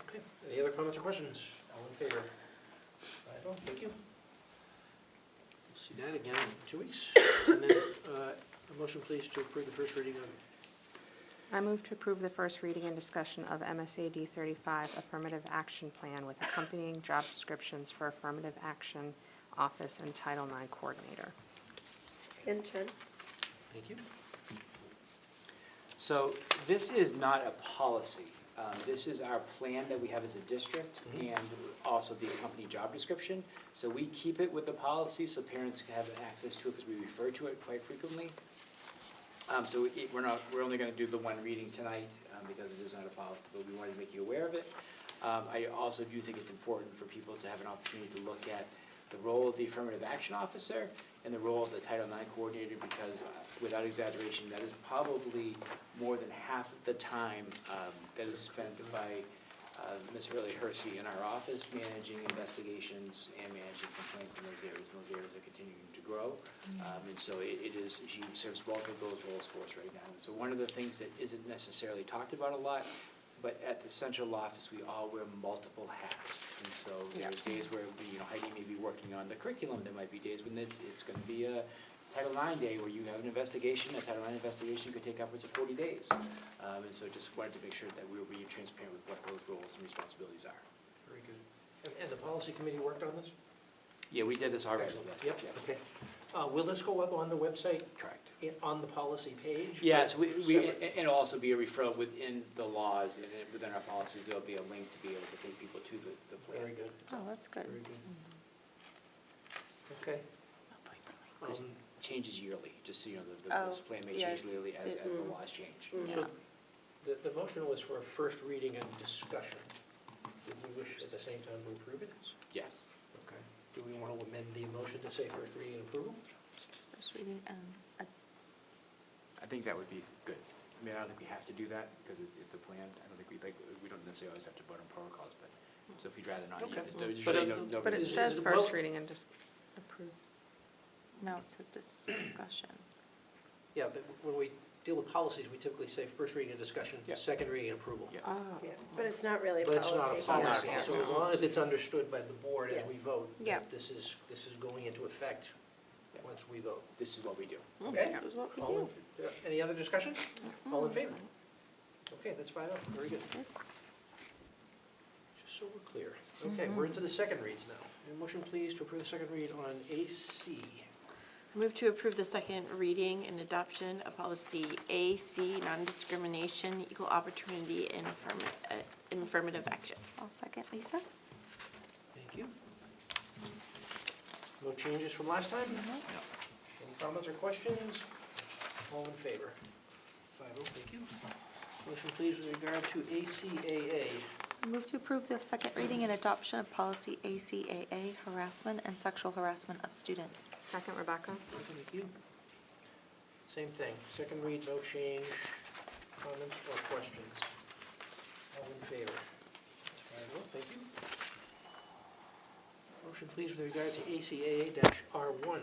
Okay, any other comments or questions? All in favor? 5-0, thank you. We'll see that again in 2 weeks. And then, a motion please to approve the first reading of, I move to approve the first reading and discussion of MSAD 35 Affirmative Action Plan with accompanying job descriptions for Affirmative Action Office and Title IX Coordinator. And Jen? thank you. So this is not a policy. This is our plan that we have as a district, and also the accompanying job description. So we keep it with the policy so parents can have access to it, because we refer to it quite frequently. So we're only going to do the one reading tonight, because it is not a policy, but we wanted to make you aware of it. I also do think it's important for people to have an opportunity to look at the role of the Affirmative Action Officer and the role of the Title IX Coordinator, because without exaggeration, that is probably more than half of the time that is spent by Ms. Hurley Hersey in our office, managing investigations and managing complaints in those areas. And those areas are continuing to grow. And so she serves both of those roles for us right now. And so one of the things that isn't necessarily talked about a lot, but at the central office, we all wear multiple hats. And so there's days where Heidi may be working on the curriculum. There might be days when it's going to be a Title IX day where you have an investigation. A Title IX investigation could take upwards of 40 days. And so just wanted to make sure that we were being transparent with what those roles and responsibilities are. Very good. And the policy committee worked on this? Yeah, we did this already. Excellent. Yes, Yep, okay. Will this go up on the website, correct. on the policy page? Yes, Separate? and it'll also be a referral within the laws, and within our policies, there'll be a link to be able to take people to the plan. Very good, Oh, that's good. very good. Okay. This changes yearly, just so you know, Oh, this plan may yeah. change yearly as the laws change. So the motion was for a first reading and discussion. Did we wish at the same time to approve it? Yes. Okay. Do we want to amend the motion to say first reading and approval? First reading, I think that would be good. I mean, I don't think we have to do that, because it's a plan. I don't think we don't necessarily always have to vote on protocols, but, so if you'd rather not, Okay. there's But, usually no But it Is- reason. says is it first well- reading and just approve. no, it says discussion. Yeah, but when we deal with policies, we typically say first reading and discussion, Yeah. second reading and approval. Yeah. Oh. Yeah, but it's not really a But policy. it's not a policy, Yeah. so as long as it's understood by the board as we Yes. vote, Yeah. that this is going into effect once we vote. This is what we do. Okay? This is what we All do. in- Any other discussion? All in favor? Okay, that's 5-0, very good. Just so we're clear. Okay, we're into the second reads now. A motion please to approve the second read on AC. I move to approve the second reading and adoption of policy AC, non-discrimination, equal opportunity, and affirmative action. I'll second, Lisa. Thank you. No changes from last time? Any comments or questions? All in favor? 5-0, thank you. Motion please with regard to ACAA. I move to approve the second reading and adoption of policy ACAA, harassment and sexual harassment of students. Second, Rebecca? Thank you. Same thing, second read, no change, comments or questions? All in favor? That's 5-0, thank you. Motion please with regard to ACAA-R1.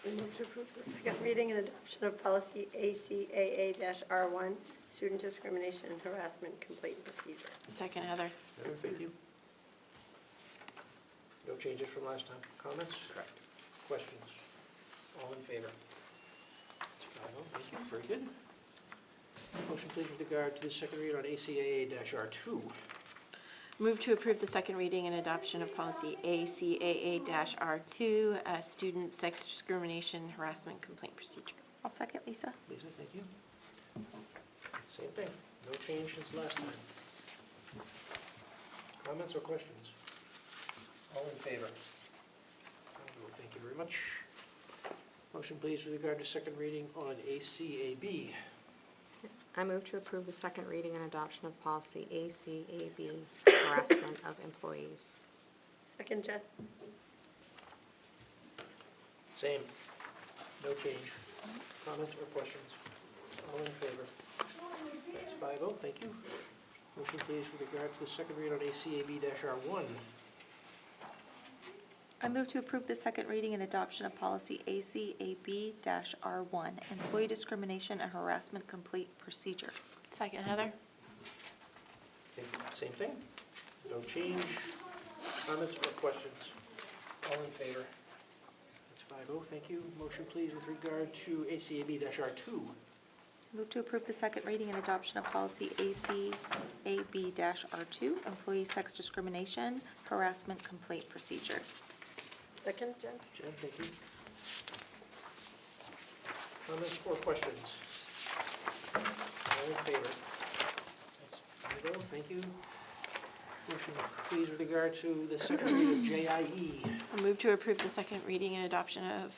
I move to approve the second reading and adoption of policy ACAA-R1, student discrimination and harassment complaint procedure. Second, Heather. Heather, thank you. No changes from last time. Comments? Correct. Questions? All in favor? That's 5-0, thank you, very good. Motion please with regard to the second read on ACAA-R2. Move to approve the second reading and adoption of policy ACAA-R2, student sex discrimination harassment complaint procedure. I'll second, Lisa. Lisa, thank you. Same thing, no change since last time. Comments or questions? All in favor? Thank you very much. Motion please with regard to second reading on ACAB. I move to approve the second reading and adoption of policy ACAB, harassment of employees. Second, Jen. Same, no change. Comments or questions? All in favor? That's 5-0, thank you. Motion please with regard to the second read on ACAB-R1. I move to approve the second reading and adoption of policy ACAB-R1, employee discrimination and harassment complete procedure. Second, Heather. Same thing, no change. Comments or questions? All in favor? That's 5-0, thank you. Motion please with regard to ACAB-R2. Move to approve the second reading and adoption of policy ACAB-R2, employee sex discrimination harassment complaint procedure. Second, Jen. Jen, thank you. Comments or questions? All in favor? That's 5-0, thank you. Motion please with regard to the second read of JIE. I move to approve the second reading and adoption of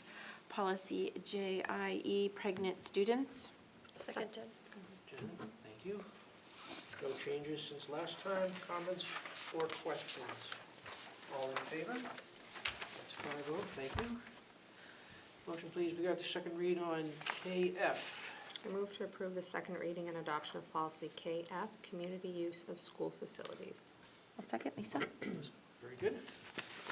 policy JIE, pregnant students. Second, Jen. Jen, thank you. No changes since last time. Comments or questions? All in favor? That's 5-0, thank you. Motion please with regard to second read on KF. I move to approve the second reading and adoption of policy KF, community use of school facilities. I'll second, Lisa. Very good.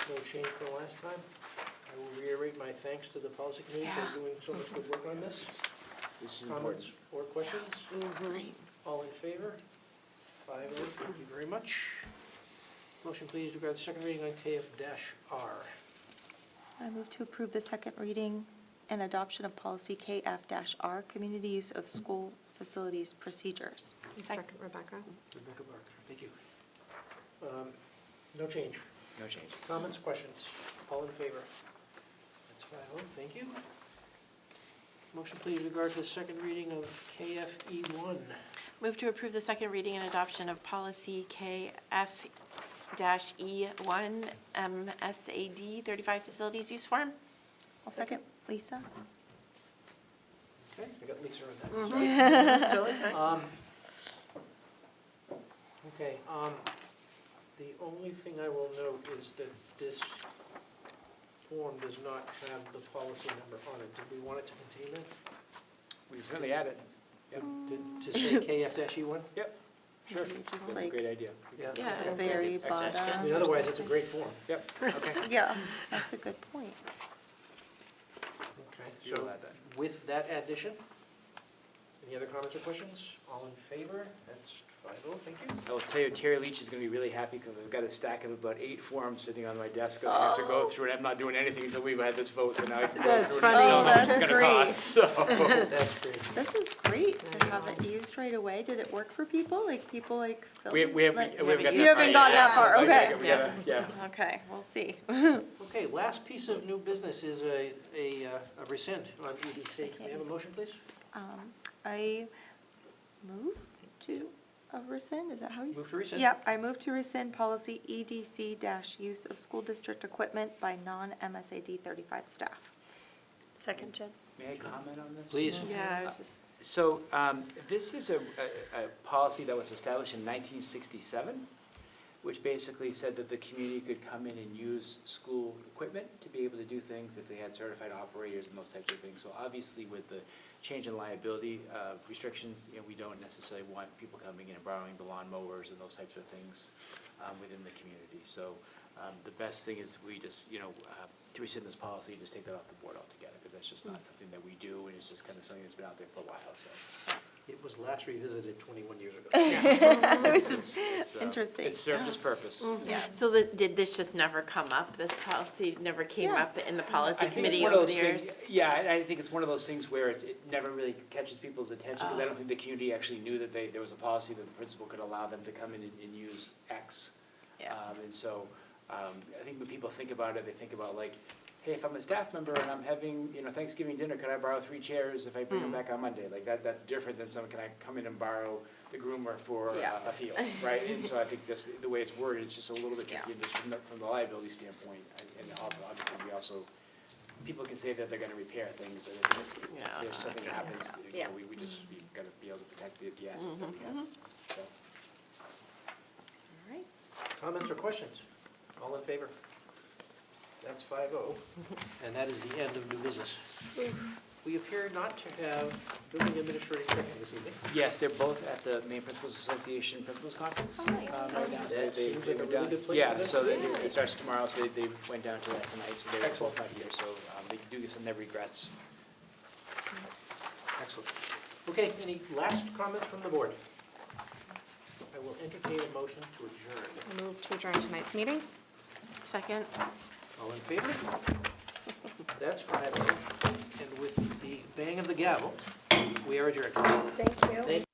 No change from last time. I will reiterate my thanks to the policy committee for doing so much good work on this. This is Comments important. or questions? All in favor? 5-0, thank you very much. Motion please with regard to second reading on KF-R. I move to approve the second reading and adoption of policy KF-R, community use of school facilities procedures. Second, Rebecca. Rebecca Barker, thank you. No change. No changes. Comments, questions? All in favor? That's 5-0, thank you. Motion please with regard to the second reading of KF-E1. Move to approve the second reading and adoption of policy KF-E1, MSAD 35 facilities use form. I'll second, Lisa. Okay, I got Lisa on that. Okay, the only thing I will note is that this form does not have the policy number on it. Did we want it to contain that? We certainly add it. Yep. To say KF-E1? Yep. Sure. Maybe just That's a like great idea. Yeah. Yeah. the very I bottom. mean, otherwise, it's a great form. Yep, okay. Yeah, that's a good point. Okay, You'll so add that. with that addition, any other comments or questions? All in favor? That's 5-0, thank you. I will tell you, Terry Leach is going to be really happy because I've got a stack of about 8 forms sitting on my desk that I have to go through, and I'm not doing anything until we've had this vote, so now I can go That's through funny. and tell them how much Oh, it's going to that's cost, so. That's great. This is great to have it used right away. Did it work for people? Like, people like filled We it? haven't Like- gotten that You haven't gotten that far, so, like, okay. we gotta- Yeah. Okay, we'll see. Okay, last piece of new business is a rescind on EDC. May I have a motion, please? I move to rescind, is that how you? Move to rescind. Yep, I move to rescind policy EDC-use of school district equipment by non-MSAD 35 staff. Second, Jen. May I comment on this? Please. Yeah, I was just, So this is a policy that was established in 1967, which basically said that the community could come in and use school equipment to be able to do things if they had certified operators and those types of things. So obviously with the change in liability restrictions, we don't necessarily want people coming in and borrowing the lawn mowers and those types of things within the community. So The best thing is we just, to rescind this policy, just take that off the board altogether, because that's just not something that we do, and it's just kind of something that's been out there for a while, so. It was last revisited 21 years ago. Which is It's, interesting. It served its purpose. Yeah, so did this just never come up? This policy never came Yeah. up in the policy I think it's committee one of over those the things- years? Yeah, I think it's one of those things where it never really catches people's attention, because I don't think the community actually knew that there was a policy that the principal could allow them to come in and use X. Yeah. And so, I think when people think about it, they think about like, hey, if I'm a staff member and I'm having, Thanksgiving dinner, could I borrow 3 chairs if I bring them back on Monday? Like that's different than someone, can I come in and borrow the groomer for Yeah. a field, right? And so I think the way it's worded, it's just a little bit tricky, Yeah. just from the liability standpoint. And obviously, we also, people can say that they're gonna repair things, but if there's something that happens, Yeah. we just, we've gotta be able to protect the assets that we have, so. All right. Comments or questions? All in favor? That's 5-0, and that is the end of new business. We appear not to have building administrator training this evening. Yes, they're both at the Maine Principals Association Principals Conference. Oh, nice. Right now. So That they seems like a went really down- good place Yeah, for them. so it starts tomorrow, so they went down to that tonight, so they're Excellent. both not here, so they do get some their regrets. Excellent. Okay, any last comments from the board? I will entertain a motion to adjourn. I move to adjourn tonight's meeting. Second? All in favor? That's 5-0, and with the bang of the gavel, we are adjourned. Thank you. Thank